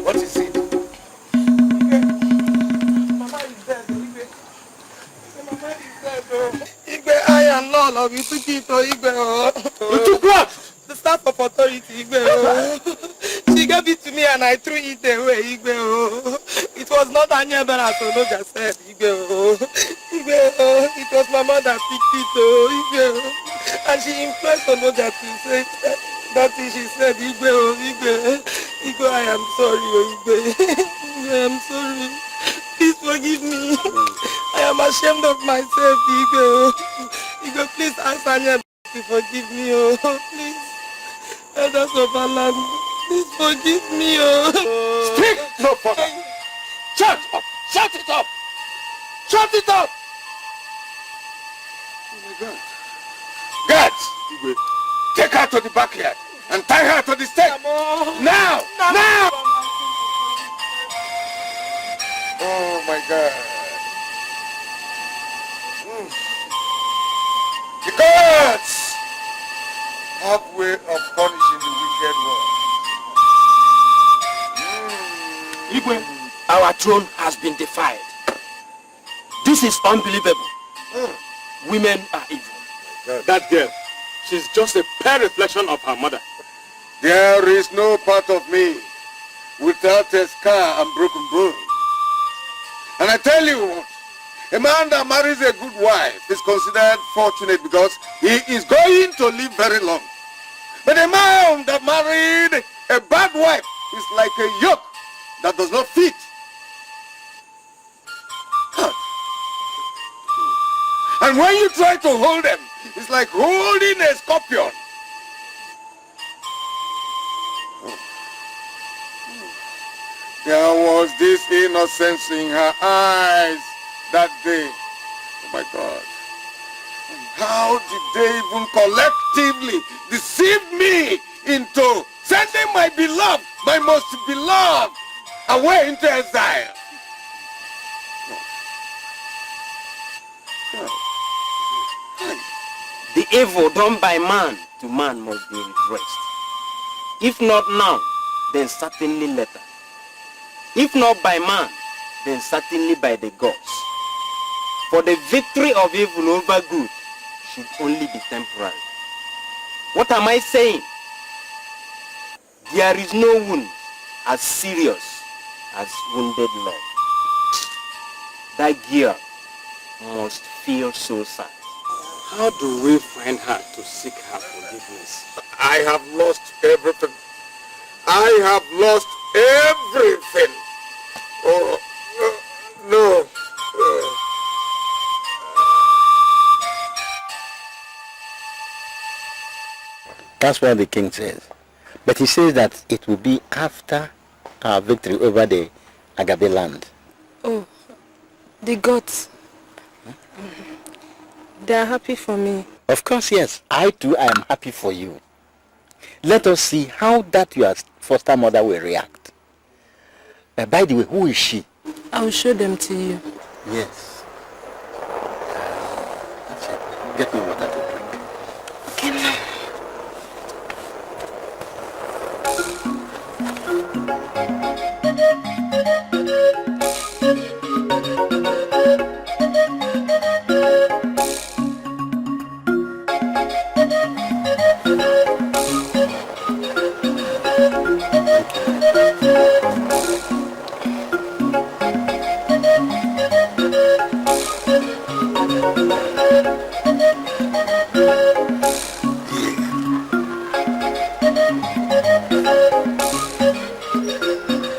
What is it? Mama is dead. Mama is dead. Igbe, I am Lolo. We took it to Igbe.
You took what?
the staff of authority, she gave it to me and I threw it away, It was not Anyebe as Onoja said, It was my mother picked it, And she influenced Onoja to say that she said, I am sorry, I am sorry. Please forgive me. I am ashamed of myself, please ask Anyebe to forgive me, please. Elders of Allah, please forgive me,
Speak no further. Shut up! Shut it up! Shut it up! Oh my God. Guards! Take her to the backyard and tie her to the stake. Now! Now! Oh my God. The gods have way of punishing the wicked one.
Igwe, our throne has been defied. This is unbelievable. Women are evil.
That girl, she's just a pale reflection of her mother.
There is no part of me without a scar and broken bone. And I tell you what, a man that marries a good wife is considered fortunate because he is going to live very long. But a man that married a bad wife is like a yoke that does not fit. And when you try to hold them, it's like holding a scorpion. There was this innocence in her eyes that day. Oh my God. How did they even collectively deceive me into sending my beloved, my most beloved, away into exile?
The evil done by man to man must be redressed. If not now, then certainly later. If not by man, then certainly by the gods. For the victory of evil over good should only be temporary. What am I saying? There is no wound as serious as wounded love. That girl must feel so sad.
How do we find her to seek her forgiveness?
I have lost everything. I have lost everything. Oh, no.
That's what the king says. But he says that it will be after our victory over the Agabe land.
Oh, the gods. They are happy for me.
Of course, yes. I too, I am happy for you. Let us see how that your foster mother will react. By the way, who is she?
I will show them to you.
Yes. That's it. Get me water to drink.
Okay, now.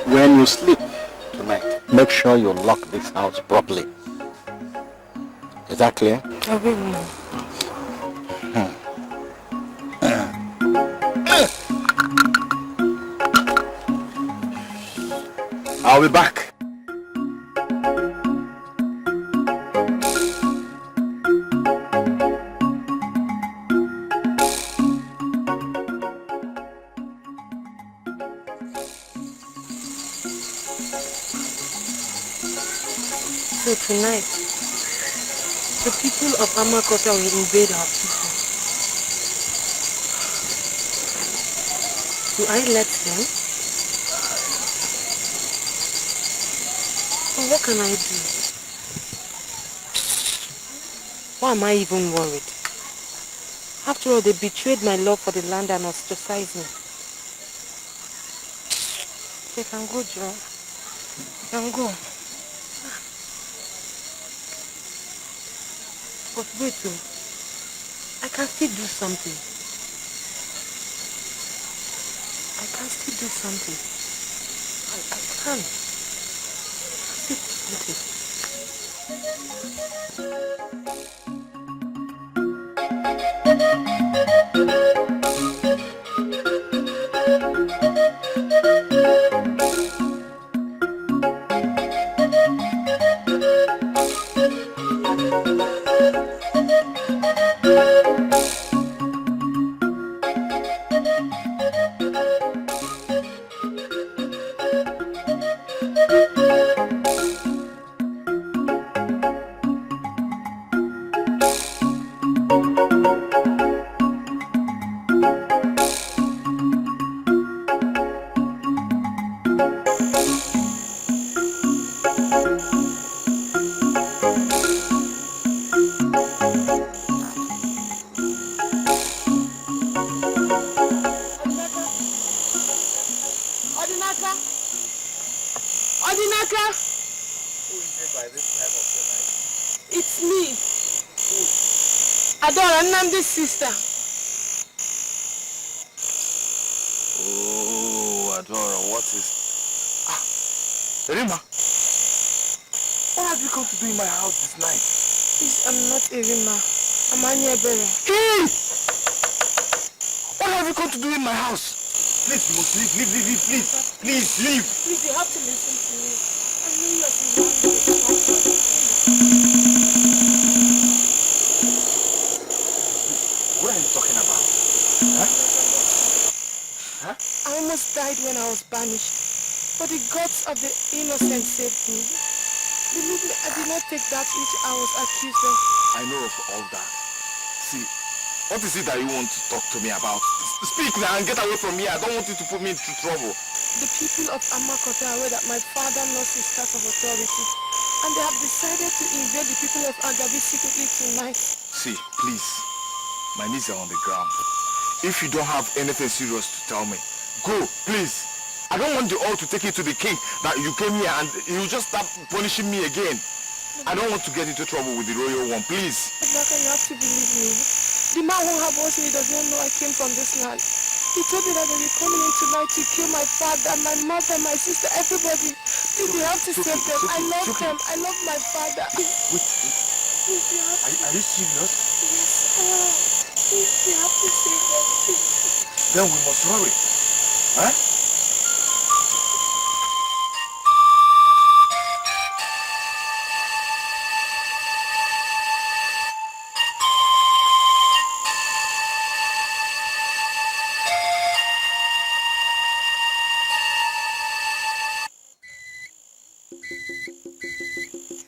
When you sleep tonight, make sure you lock this house properly. Is that clear?
I will.
I'll be back.
So tonight, the people of Amakota will invade our people. Do I let them? Or what can I do? Why am I even worried? After all, they betrayed my love for the land and ostracized me. They can go, Joe. You can go. But wait, though. I can still do something. I can still do something. I can. Still do something. Sister.
Oh, Adora, what is... Rima, what have you come to do in my house this night?
Please, I'm not a Rima. I'm Anya Bere.
Hey! What have you come to do in my house? Please, you must leave, please. Please, leave.
Please, you have to listen to me. I know you have been wrong with your
What are you talking about? Huh?
I almost died when I was banished, but the gods of the innocent saved me. Believe me, I did not take that which I was accused of.
I know of all that. See, what is it that you want to talk to me about? Speak now and get away from me. I don't want you to put me into trouble.
The people of Amakote are aware that my father lost his staff of authority, and they have decided to invade the people of Agabi secretly tonight.
See, please. My knees are on the ground. If you don't have anything serious to tell me, go, please. I don't want you all to take it to the king that you came here and you just start punishing me again. I don't want to get into trouble with the royal one, please.
Abaka, you have to believe me. The man who harbours me does not know I came from this land. He told me that they were coming in tonight to kill my father, my mother, my sister, everybody. Please, you have to save them. I love them. I love my father.
Wait.
Please, you have to...
Are you serious?
Yes, Please, you have to save them. Please.
Then we must hurry. Huh?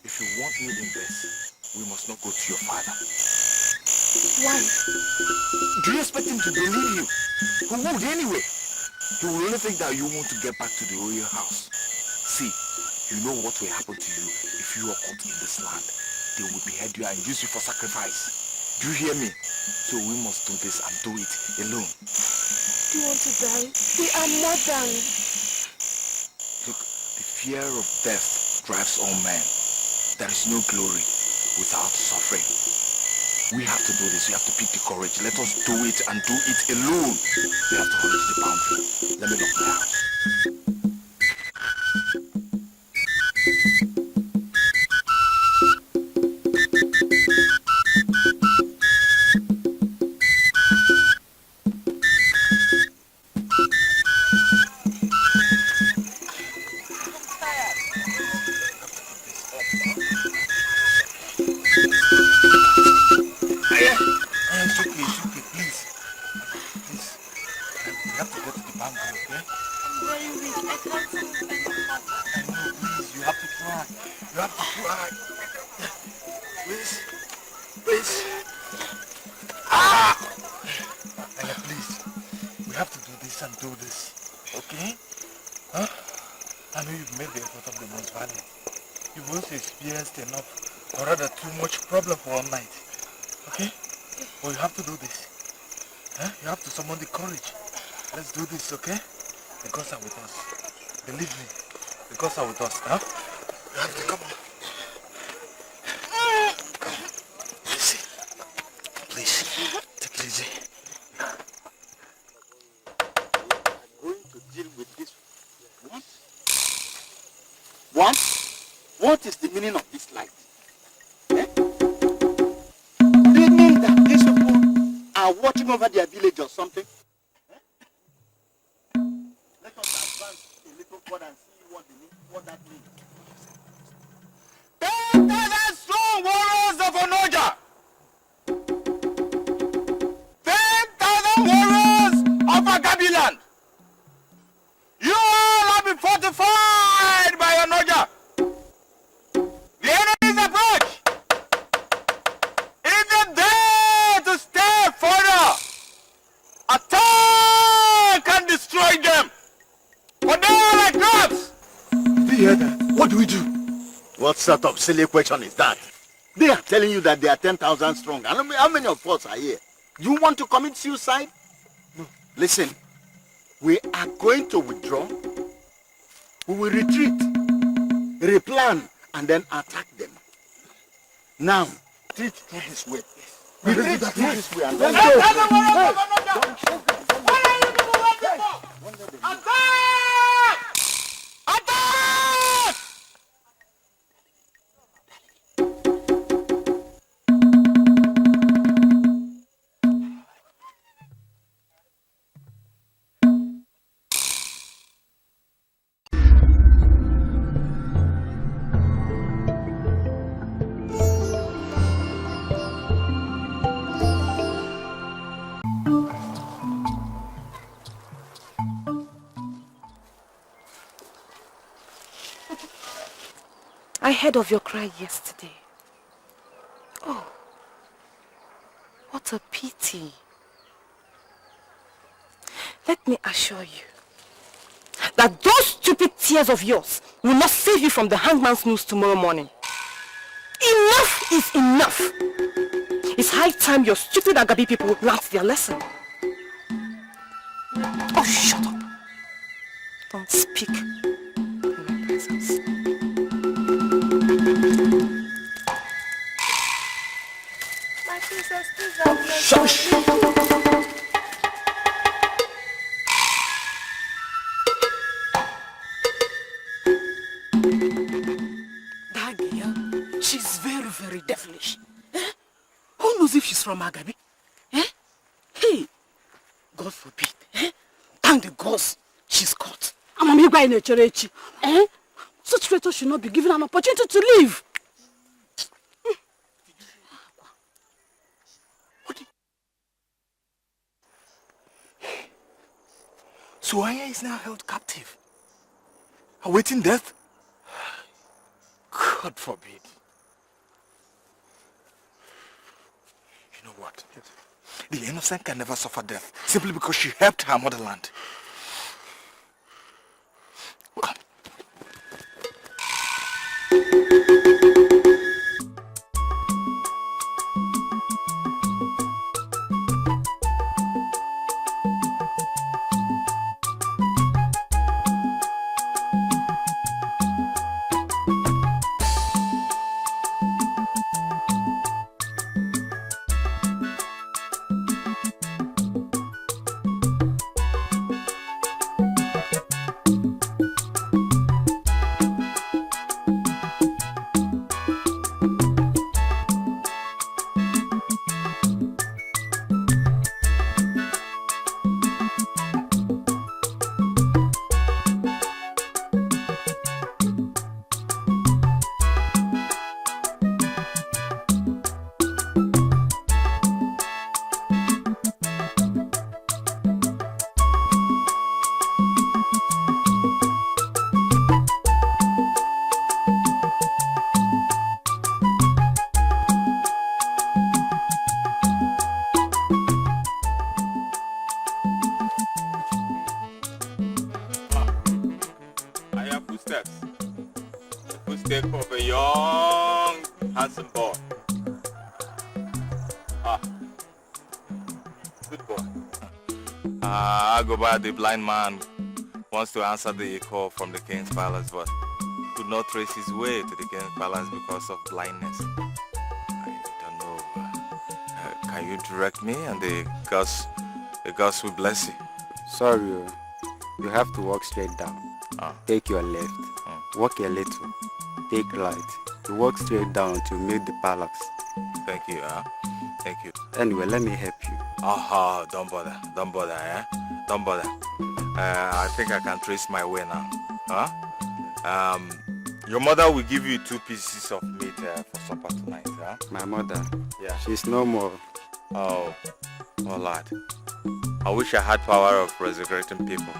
If you want me in this, we must not go to your father.
Why?
Do you expect him to believe you? Who would anyway? He will only think that you want to get back to the royal house. See, you know what will happen to you if you are caught in this land. They will behead you and use you for sacrifice. Do you hear me? So we must do this and do it alone.
Do you want to die? They are modern.
Look, the fear of death drives all men. There is no glory without suffering. We have to do this. We have to pick the courage. Let us do it and do it alone. We have to hurry to the boundary. Let me lock my house. You have to summon the courage. Let's do this, okay? The gods are with us. Believe me, the gods are with us, huh? You have to come on. Easy. Please, take it easy.
I'm going to deal with this. What? What is the meaning of this light? Eh? Do you mean that these people are watching over their village or something? Eh? Let us advance a little further and see what that means. 10,000 strong warriors of Onoja! 10,000 warriors of Agabiland! You all have been fortified by Onoja! The enemy's approach! Is it there to stay further? Attack and destroy them! For they are like dogs!
Did you hear that? What do we do?
What sort of silly question is that? They are telling you that they are 10,000 strong. And how many of us are here? You want to commit suicide? No. Listen, we are going to withdraw. We will retreat, replan, and then attack them. Now, treat this way. We treat this way and then go. Attack! Attack!
I heard of your cry yesterday. Oh, what a pity. Let me assure you that those stupid tears of yours will not save you from the hangman's noose tomorrow morning. Enough is enough. It's high time your stupid Agabi people learnt their lesson. Oh, shut up. Don't speak in my presence.
My princess, please have mercy.
Shush!
That girl, she's very, very devilish. Eh? Who knows if she's from Agabi? Eh? Hey, God forbid. Eh? Thank the gods she's caught.
Eh? Such traitors should not be given an opportunity to live.
So Aya is now held captive, awaiting death? God forbid. You know what? The innocent can never suffer death simply because she helped her motherland. Come.
Footstep of a young, handsome boy. Ah, good boy.
Agoba, the blind man, wants to answer the call from the king's palace, but could not trace his way to the king's palace because of blindness. I don't know. Can you direct me, and the gods will bless you?
Sorry, you have to walk straight down. Take your left. Walk a little. Take right. You walk straight down to meet the palace.
Thank you, Thank you.
Anyway, let me help you.
Don't bother, Don't bother. I think I can trace my way now. Your mother will give you 2 pieces of meat for supper tonight,
My mother?
Yeah.
She's no more.
Oh, lad. I wish I had power of resurrecting people.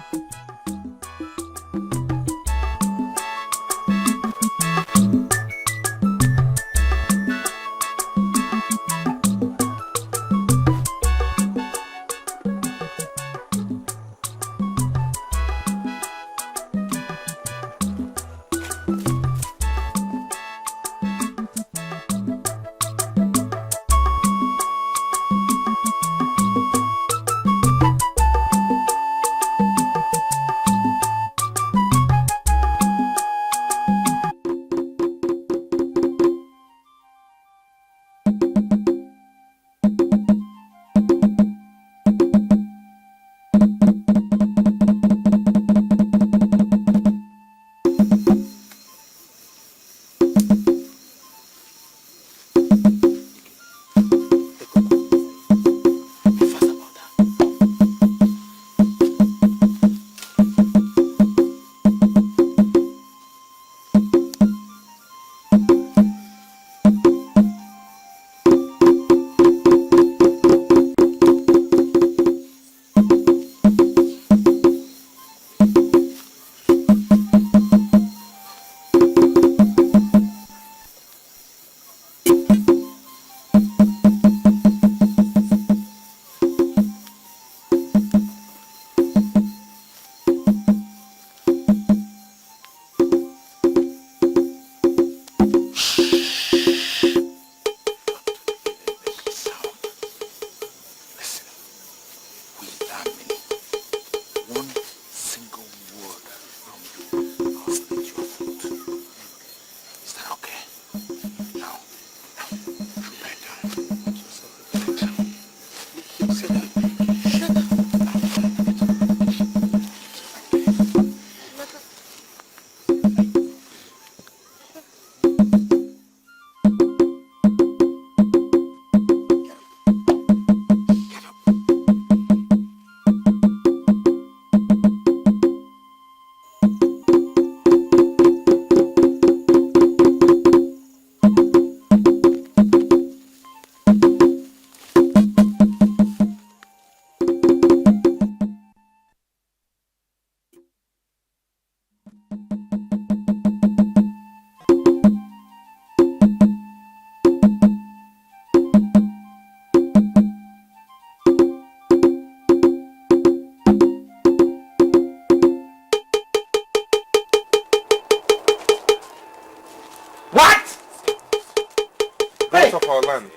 Of our land.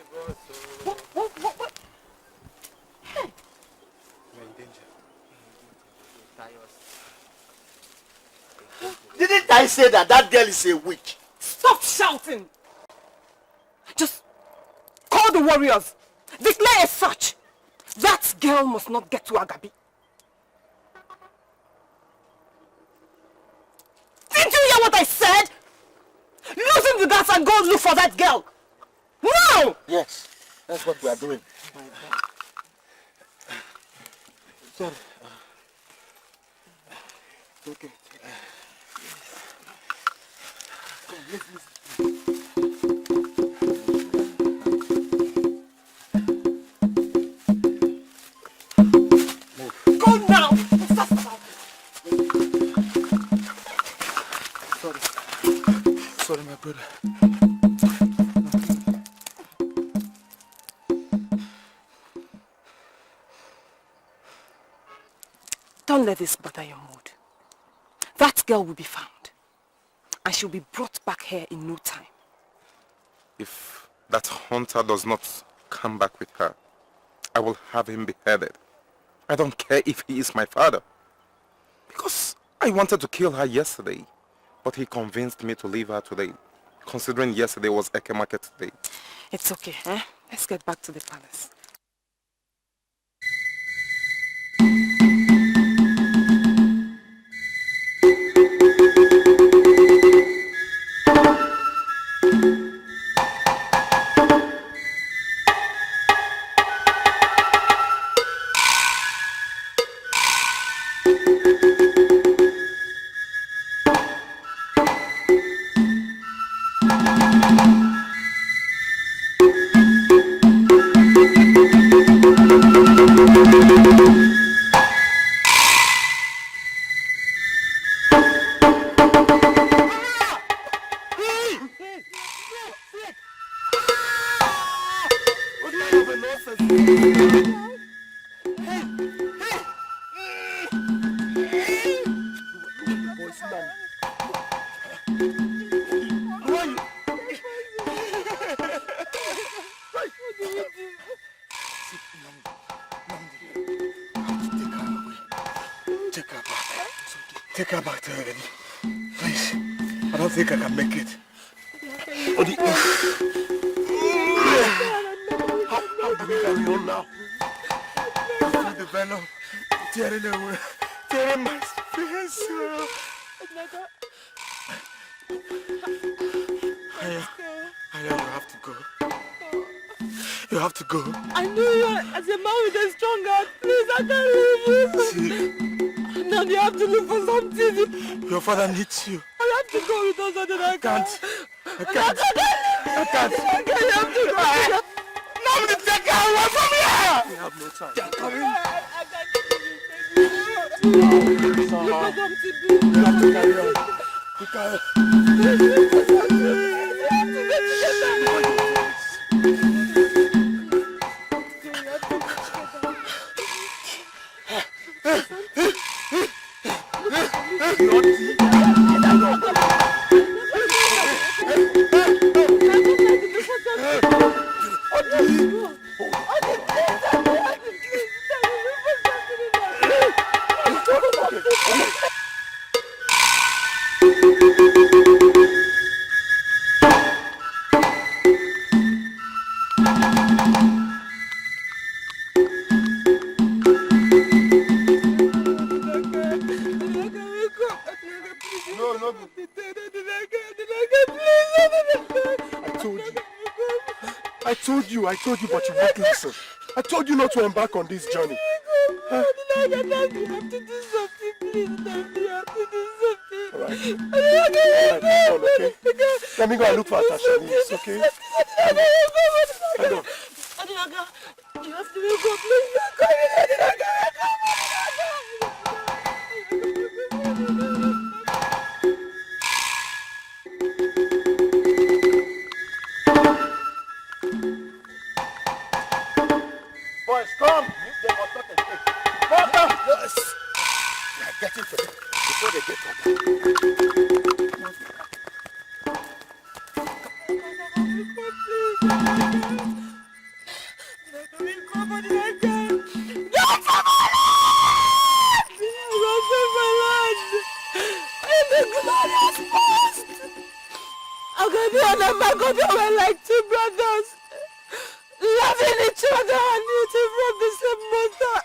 What?
Hey. We're in danger.
Didn't I say that girl is a witch?
Stop shouting! Just call the warriors. Declare a search. That girl must not get to Agabi. Didn't you hear what I said? Loosen the guns and go look for that girl. Now!
Yes, that's what we are doing.
Sorry. Okay. Come, let's
move. Go now!
Sorry, my brother.
Don't let this bother your mood. That girl will be found. And she'll be brought back here in no time.
If that hunter does not come back with her, I will have him beheaded. I don't care if he is my father. Because I wanted to kill her yesterday, but he convinced me to leave her today, considering yesterday was Eke Market Day.
It's okay, eh? Let's get back to the palace.
Take her back to her, please. I don't think I can make it. How do we carry on now? I feel the venom tearing away, tearing my face. Aya, you have to go. You have to go.
I know you as a man with a strong heart. Please, I can't leave you. Now you have to look for something.
Your father needs you.
I have to go with us, and I
can't. I can't.
I can't. You have to go.
Now to take her away from here. We have no time. They're coming. You have to carry on. I told you, but you won't listen. I told you not to embark on this journey.
You have to do something, please. You have to do something.
Alright, okay? Let me go and look for Atasha, okay? Hello.
You have to go, please.
Boys, come! They must not escape. Come! Yes! They are getting to them before they get
we're like two brothers, loving each other and eating from the same mother.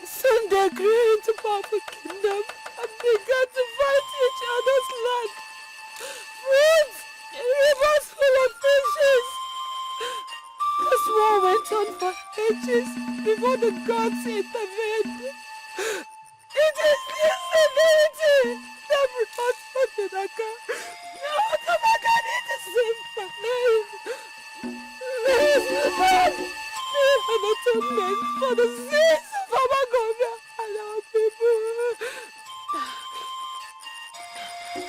Soon they grew into powerful kingdom and began to fight each other's land. Fruits, rivers full of fishes. This war went on for ages before the gods intervened. It is this severity that brought Odinaka. Odinaka need the same name. Please, Lord, be an atonement for the sins of our Gomia and our people.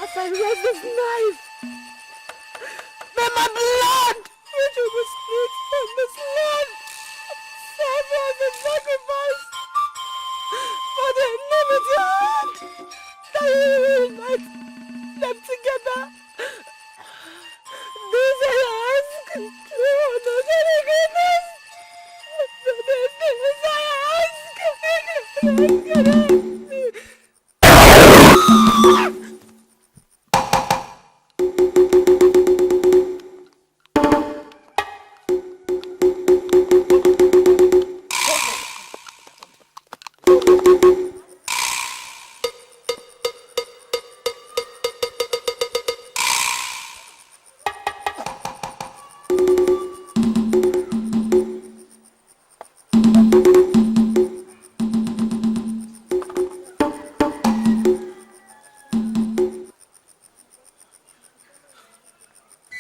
As I raise this knife, may my blood, which will be split from this land, serve as a sacrifice for the enmity hand, that we will unite them together. This I ask, through another goodness. This I ask.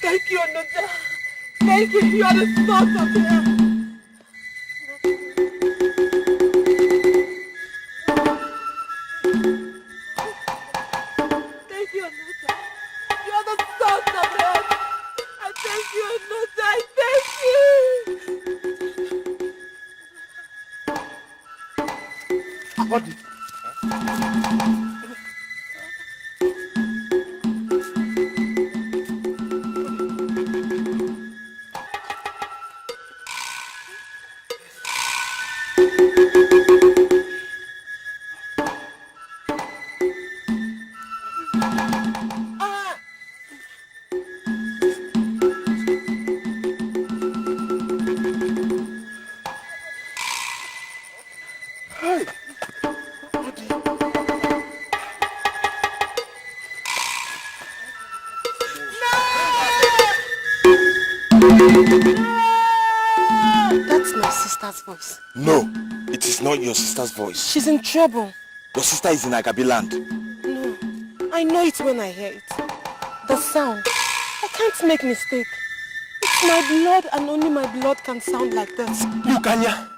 Thank you, Onoja. Thank you. You are the salt of the earth. Thank you, Onoja. You are the salt of the earth. I thank you, Onoja. I thank you.
What did?
That's my sister's voice.
No, it is not your sister's voice.
She's in trouble.
Your sister is in Agabi land.
No, I know it when I hear it. The sound. I can't make mistake. It's my blood and only my blood can sound like this.
Look, Anya,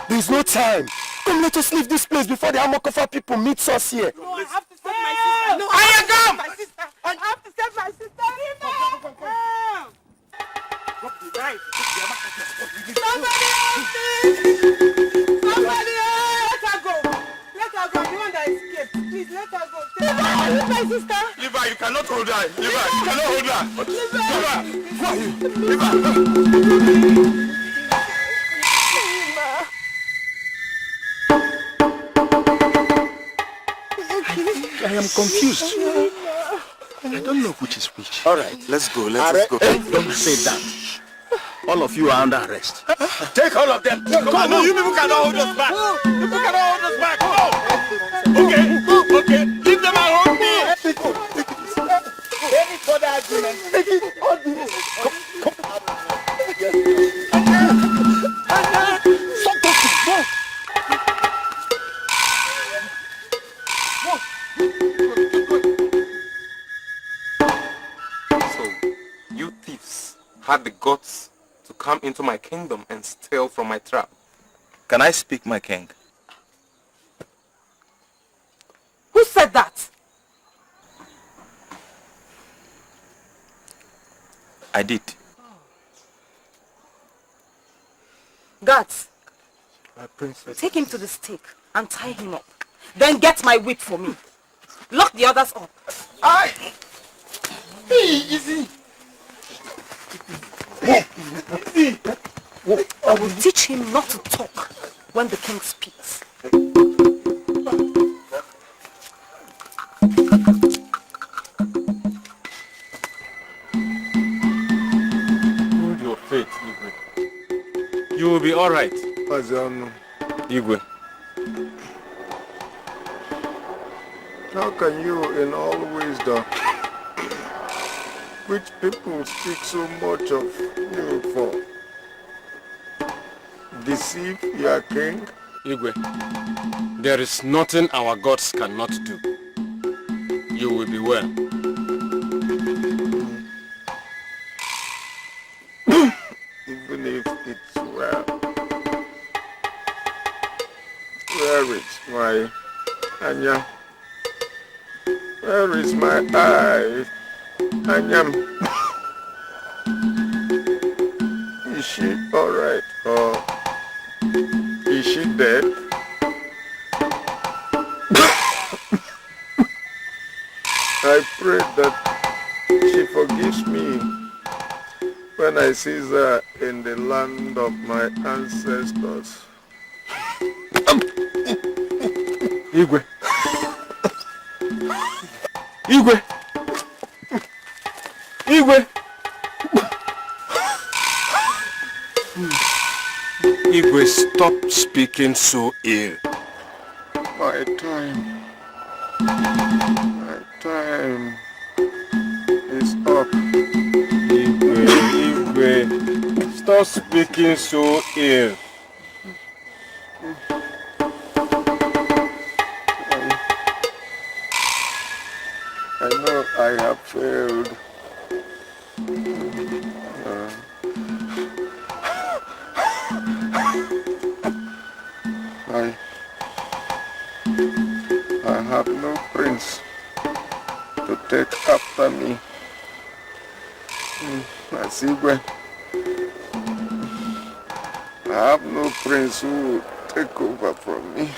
there is no time. Come, let us leave this place before the Amokofa people meet us here.
No, I have to save my sister. No,
Anya, come!
My sister. I have to save my sister. Somebody help me! Somebody help! Let her go. Let her go. The one that escaped. Please, let her go. Leave my sister.
Leave her, you cannot hold her. Leave her, you cannot hold her.
Leave her.
Who are you? Leave her.
I am confused. I don't know which is which.
All right, let's go. Let's go.
Don't say that. All of you are under arrest.
Take all of them. Come on, no, you people cannot hold us back. You people cannot hold us back. No. Okay. Leave them and hold me.
Any further argument? Come. Stop talking.
So, you thieves had the guts to come into my kingdom and steal from my trap.
Can I speak, my king?
Who said that?
I did.
Guards,
My princess.
take him to the stake and tie him up. Then get my whip for me. Lock the others up.
Easy.
I will teach him not to talk when the king speaks.
Hold your faith, Igwe. You will be alright. Igwe.
How can you, in all wisdom, which people speak so much of you for, deceive your king?
Igwe, there is nothing our gods cannot do. You will be well.
Even if it's well. Where is my Anya? Where is my eye? Anyam. Is she alright or is she dead? I pray that she forgives me when I see her in the land of my ancestors.
Igwe. Igwe. Igwe. Igwe, stop speaking so ill.
My time is up.
Igwe, stop speaking so ill.
I know I have failed. I have no prince to take after me. Asigwe. I have no prince who will take over from me.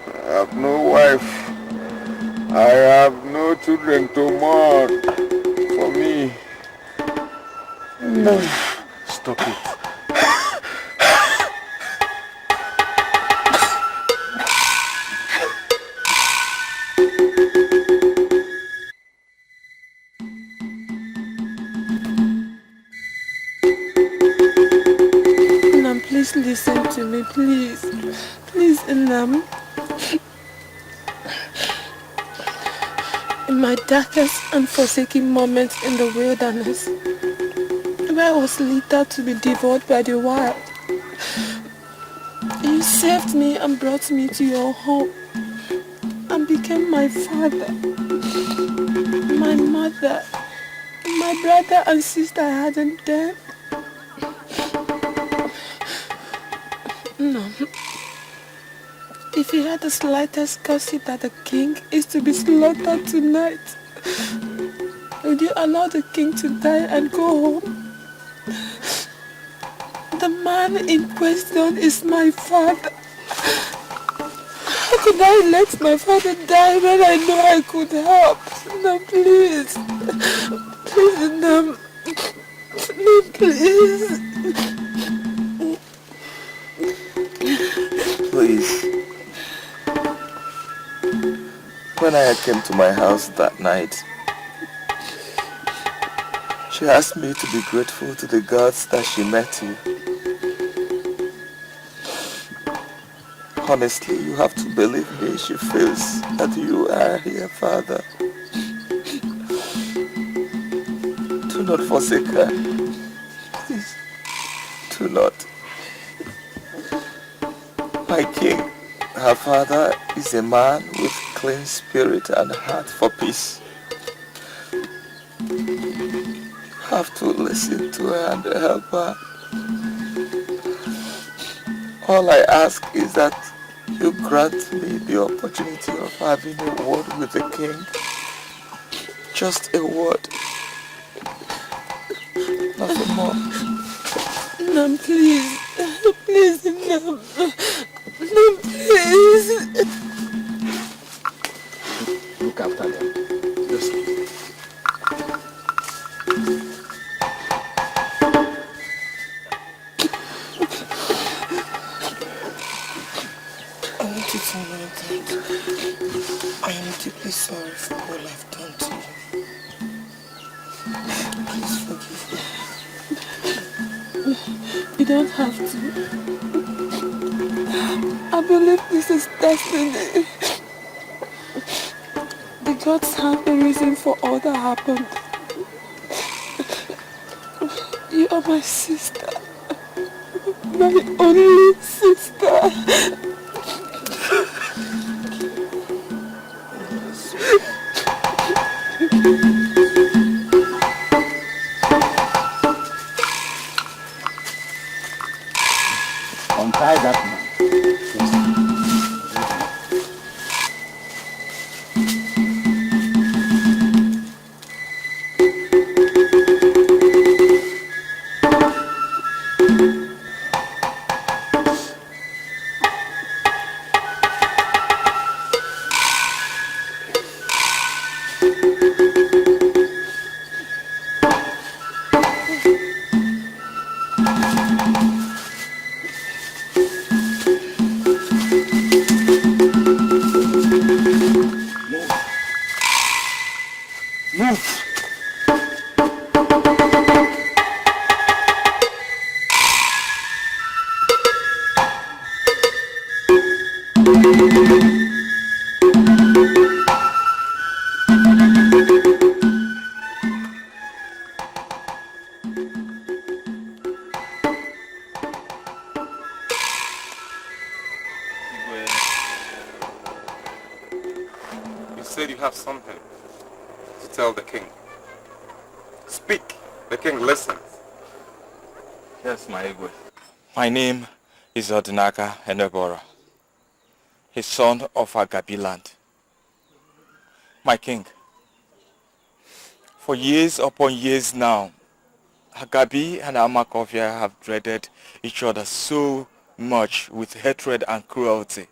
I have no wife. I have no children to mourn for me.
No. Stop it.
Nam, please listen to me, please. Please, Nam. In my darkest and forsaken moments in the wilderness, where I was later to be devoured by the wild, you saved me and brought me to your home and became my father, my mother, my brother and sister I hadn't dead. No. If you had the slightest gossip that the king is to be slaughtered tonight, would you allow the king to die and go home? The man in question is my father. How could I let my father die when I know I could help? No, please. Please, no. No, please.
Please. When I came to my house that night, she asked me to be grateful to the gods that she met you. Honestly, you have to believe me, she feels that you are her father. Do not forsake her. Please, do not. My king, her father is a man with clean spirit and heart for peace. You have to listen to her and help her. All I ask is that you grant me the opportunity of having a word with the king. Just a word. Nothing more.
No, please. Please, no. No, please.
Look after them. Just
I want you to know that I am deeply sorry for all I've done to you. Please forgive me.
You don't have to. I believe this is destiny. The gods have a reason for all that happened. You are my sister. My only sister.
untie that man.
said you have something to tell the king. Speak. The king listens.
Yes, my Igwe. My name is Odinaka Enebora, his son of Agabi land. My king, for years upon years now, Agabi and Amakofia have dreaded each other so much with hatred and cruelty.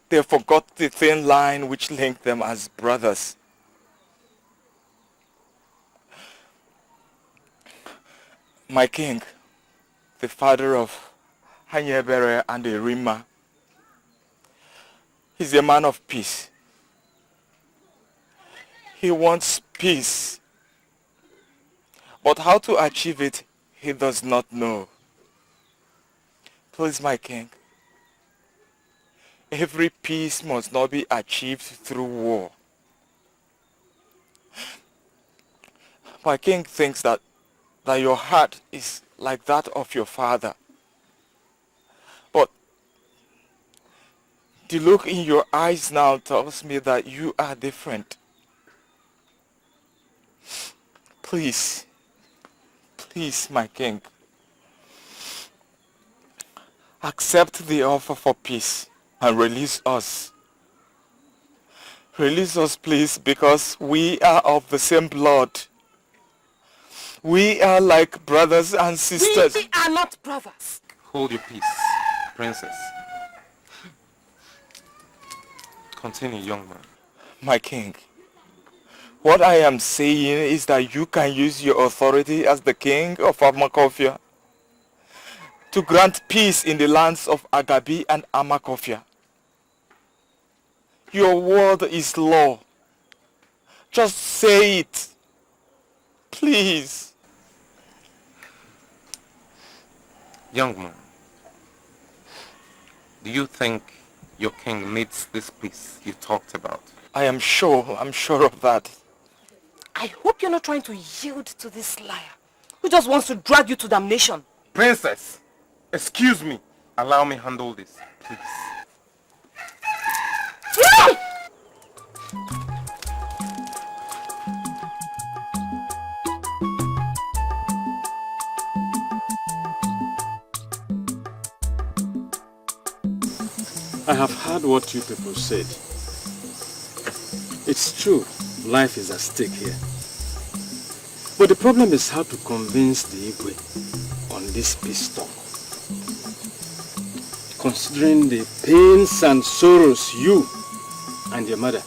They forgot the thin line which linked them as brothers. My king, the father of Hanyebere and Erima, is a man of peace. He wants peace, but how to achieve it, he does not know. Please, my king, every peace must not be achieved through war. My king thinks that your heart is like that of your father. But the look in your eyes now tells me that you are different. Please, please, my king, accept the offer for peace and release us. Release us, please, because we are of the same blood. We are like brothers and sisters.
We are not brothers.
Hold your peace, princess. Continue, young man.
My king, what I am saying is that you can use your authority as the king of Amakofia to grant peace in the lands of Agabi and Amakofia. Your word is law. Just say it. Please.
Young man, do you think your king needs this peace you talked about?
I'm sure of that.
I hope you're not trying to yield to this liar who just wants to drag you to damnation.
Princess, excuse me. Allow me handle this, please.
I have heard what you people said. It's true, life is at stake here. But the problem is how to convince the Igwe on this peace talk. Considering the pains and sorrows you and your mother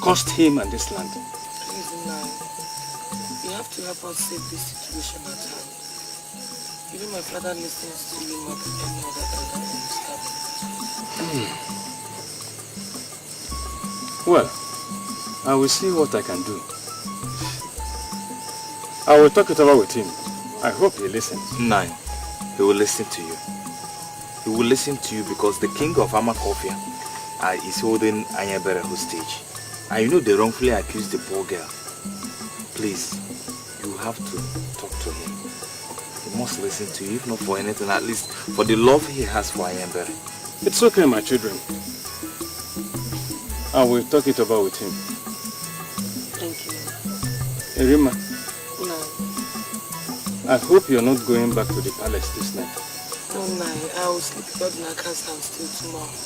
cost him and this land.
Please, Nai, you have to help us save this situation at hand. Even my father listens to you more than any other elder in this cabinet.
Well, I will see what I can do. I will talk it over with him. I hope he listens.
Nine, he will listen to you. He will listen to you because the king of Amakofia is holding Anyabere hostage. And you know they wrongfully accused the poor girl. Please, you have to talk to him. He must listen to you, if not for anything, at least for the love he has for Anyabere.
It's okay, my children. I will talk it over with him.
Thank you.
Erima,
No.
I hope you're not going back to the palace this night.
No, Nai, I will sleep at Naka's house till tomorrow.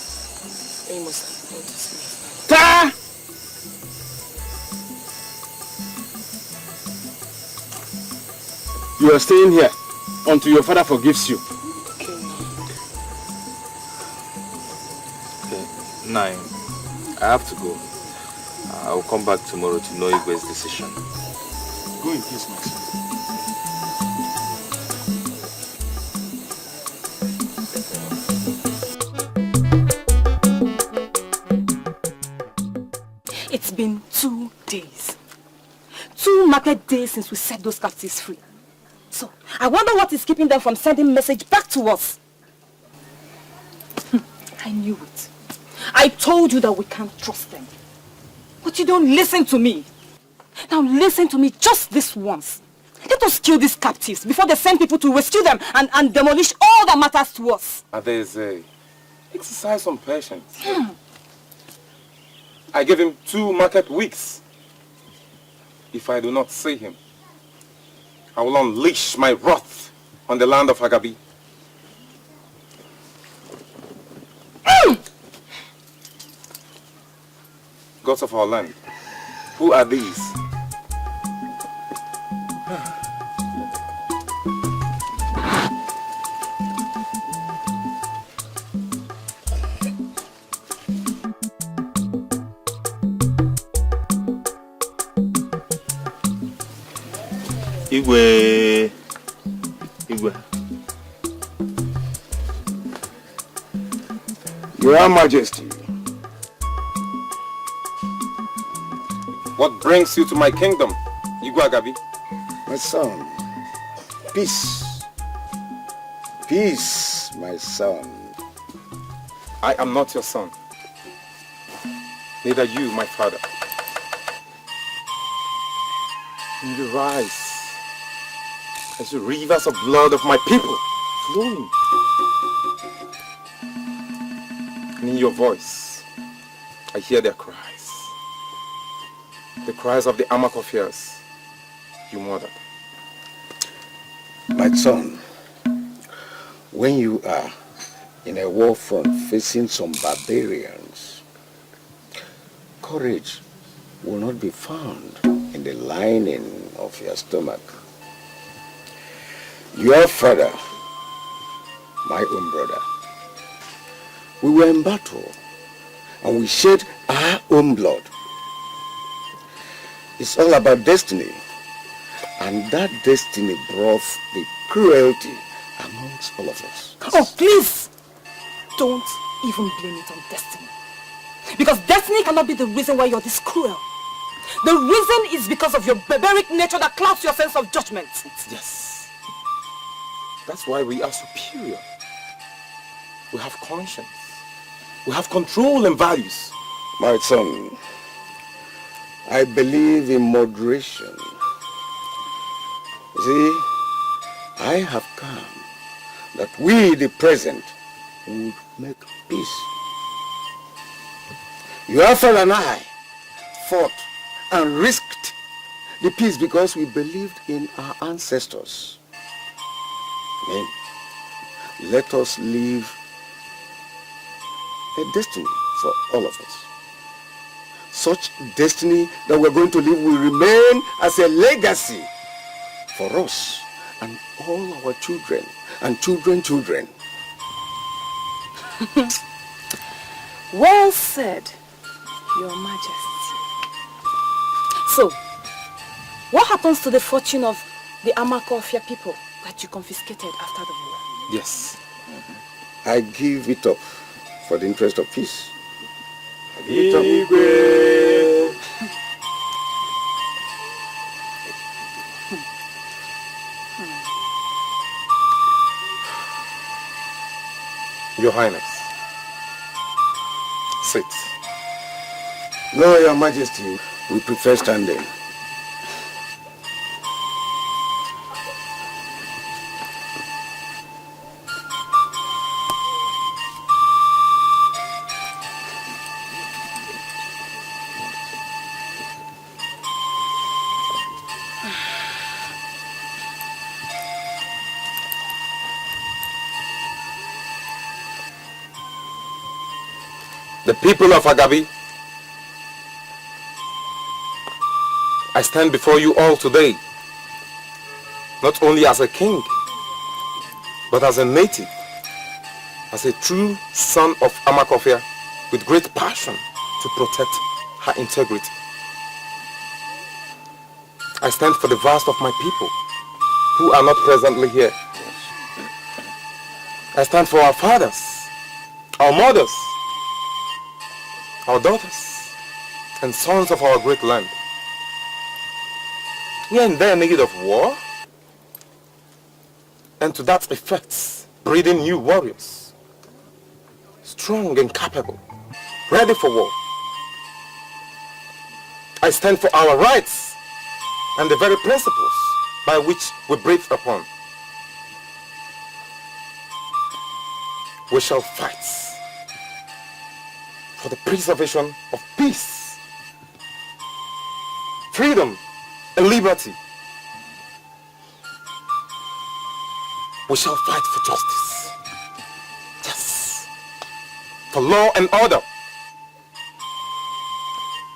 You must have gone to see my father.
You are staying here until your father forgives you.
Okay, Nine, I have to go. I will come back tomorrow to know Igwe's decision.
Go in peace, my son.
It's been 2 days. 2 market days since we set those captives free. So, I wonder what is keeping them from sending message back to us.
I knew it. I told you that we can't trust them. But you don't listen to me. Now listen to me just this once. Let us kill these captives before they send people to rescue them and demolish all that matters to us.
Adeze, exercise some patience. I gave him 2 market weeks. If I do not see him, I will unleash my wrath on the land of Agabi. Gods of our land, who are these?
Igwe.
Your Majesty.
What brings you to my kingdom, Igwe Agabi?
My son, peace. Peace, my son.
I am not your son. Neither you, my father. In your eyes, as the rivers of blood of my people flowing. And in your voice, I hear their cries. The cries of the Amakofias you murdered.
My son, when you are in a war front facing some barbarians, courage will not be found in the lining of your stomach. Your father, my own brother, we were in battle and we shed our own blood. It's all about destiny, and that destiny brought the cruelty amongst all of us.
Oh, please! Don't even blame it on destiny. Because destiny cannot be the reason why you're this cruel. The reason is because of your barbaric nature that clouds your sense of judgment.
Yes. That's why we are superior. We have conscience. We have control and values.
My son, I believe in moderation. You see, I have come that we, the present, would make peace. Your father and I fought and risked the peace because we believed in our ancestors. Then, let us leave a destiny for all of us. Such destiny that we're going to live will remain as a legacy for us and all our children and children.
Well said, Your Majesty. So, what happens to the fortune of the Amakofia people that you confiscated after the war?
Yes.
I give it up for the interest of peace.
Your Highness, sit.
No, Your Majesty, we prefer standing.
The people of Agabi, I stand before you all today, not only as a king, but as a native, as a true son of Amakofia, with great passion to protect her integrity. I stand for the vast of my people, who are not presently here. I stand for our fathers, our mothers, our daughters, and sons of our great land. We are in dire need of war, and to that effect, breeding new warriors. strong and capable, ready for war. I stand for our rights and the very principles by which we breathe upon. We shall fight for the preservation of peace, freedom, and liberty. We shall fight for justice. Yes. For law and order.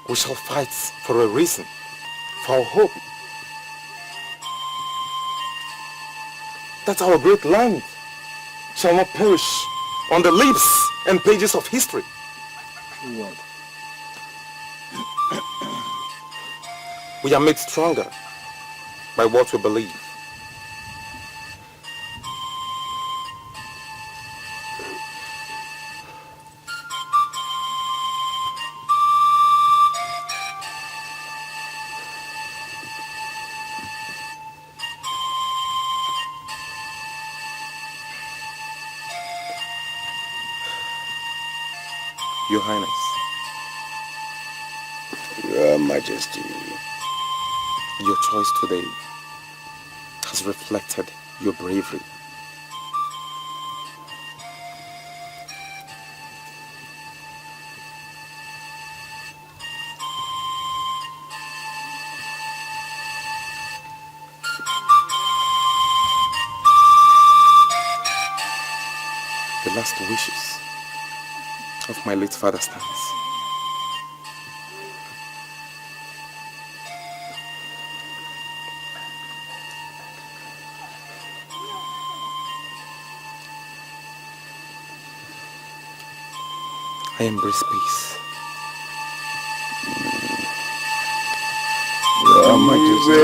We shall fight for a reason, for our hope. That our great land shall not perish on the leaves and pages of history. We are made stronger by what we believe. Your Highness.
Your Majesty.
Your choice today has reflected your bravery. The last wishes of my late father stands. I embrace peace.
Your Majesty.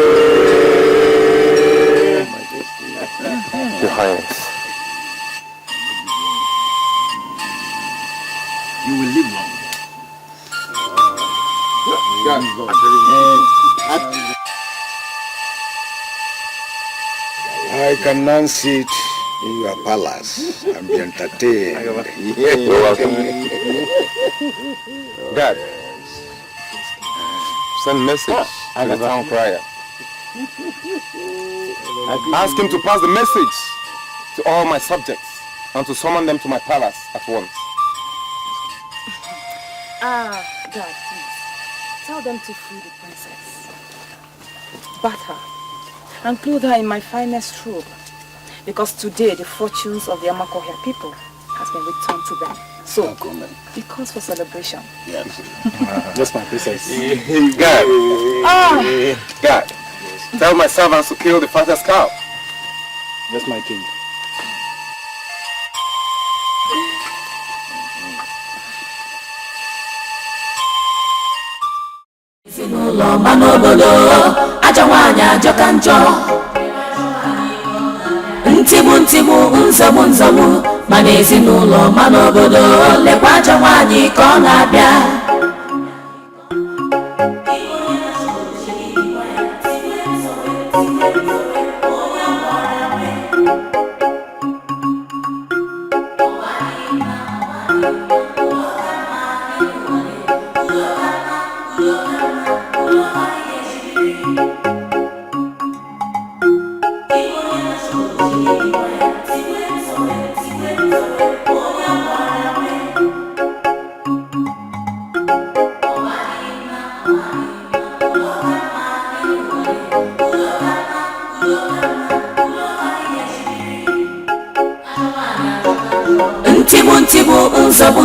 Your Highness.
You will live long.
I can now sit in your palace and be entertained.
You're welcome. Dad, send message to the town crier. Ask him to pass the message to all my subjects and to summon them to my palace at once.
Dad, please. Tell them to free the princess. Bath her and clothe her in my finest robe. Because today the fortunes of the Amakohia people has been returned to them. So, it calls for celebration.
Yes.
Just my princess. God. God. Tell my servants to kill the fattest cow.
That's my king.
Ezinụlọ ma n'obodo ajọ nwaanyị ajọka njọ ntigbu nzọgbu ma n'ezinụlọ ma n'obodo lekwa ajọ nwaanyị ka ọ na-abịa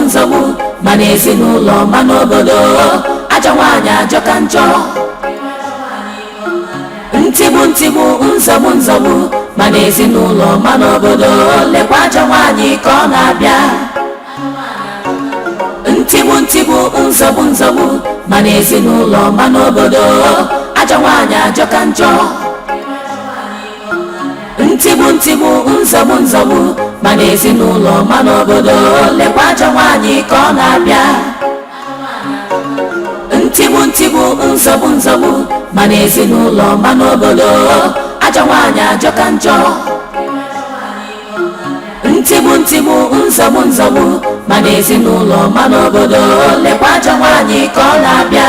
nzọgbu ma n'ezinụlọ ma n'obodo ajọ nwaanyị ajọka njọ ntigbu nzọgbu ma n'ezinụlọ ma n'obodo lekwa ajọ nwaanyị ka ọ na-abịa ntigbu nzọgbu ma n'ezinụlọ ma n'obodo ajọ nwaanyị ajọka njọ ntigbu nzọgbu ma n'ezinụlọ ma n'obodo lekwa ajọ nwaanyị ka ọ na-abịa ntigbu nzọgbu ma n'ezinụlọ ma n'obodo ajọ nwaanyị ajọka njọ ntigbu ntigbu nzọgbu nzọgbu ma n'ezinụlọ ma n'obodo lekwa ajọ nwaanyị ka ọ na-abịa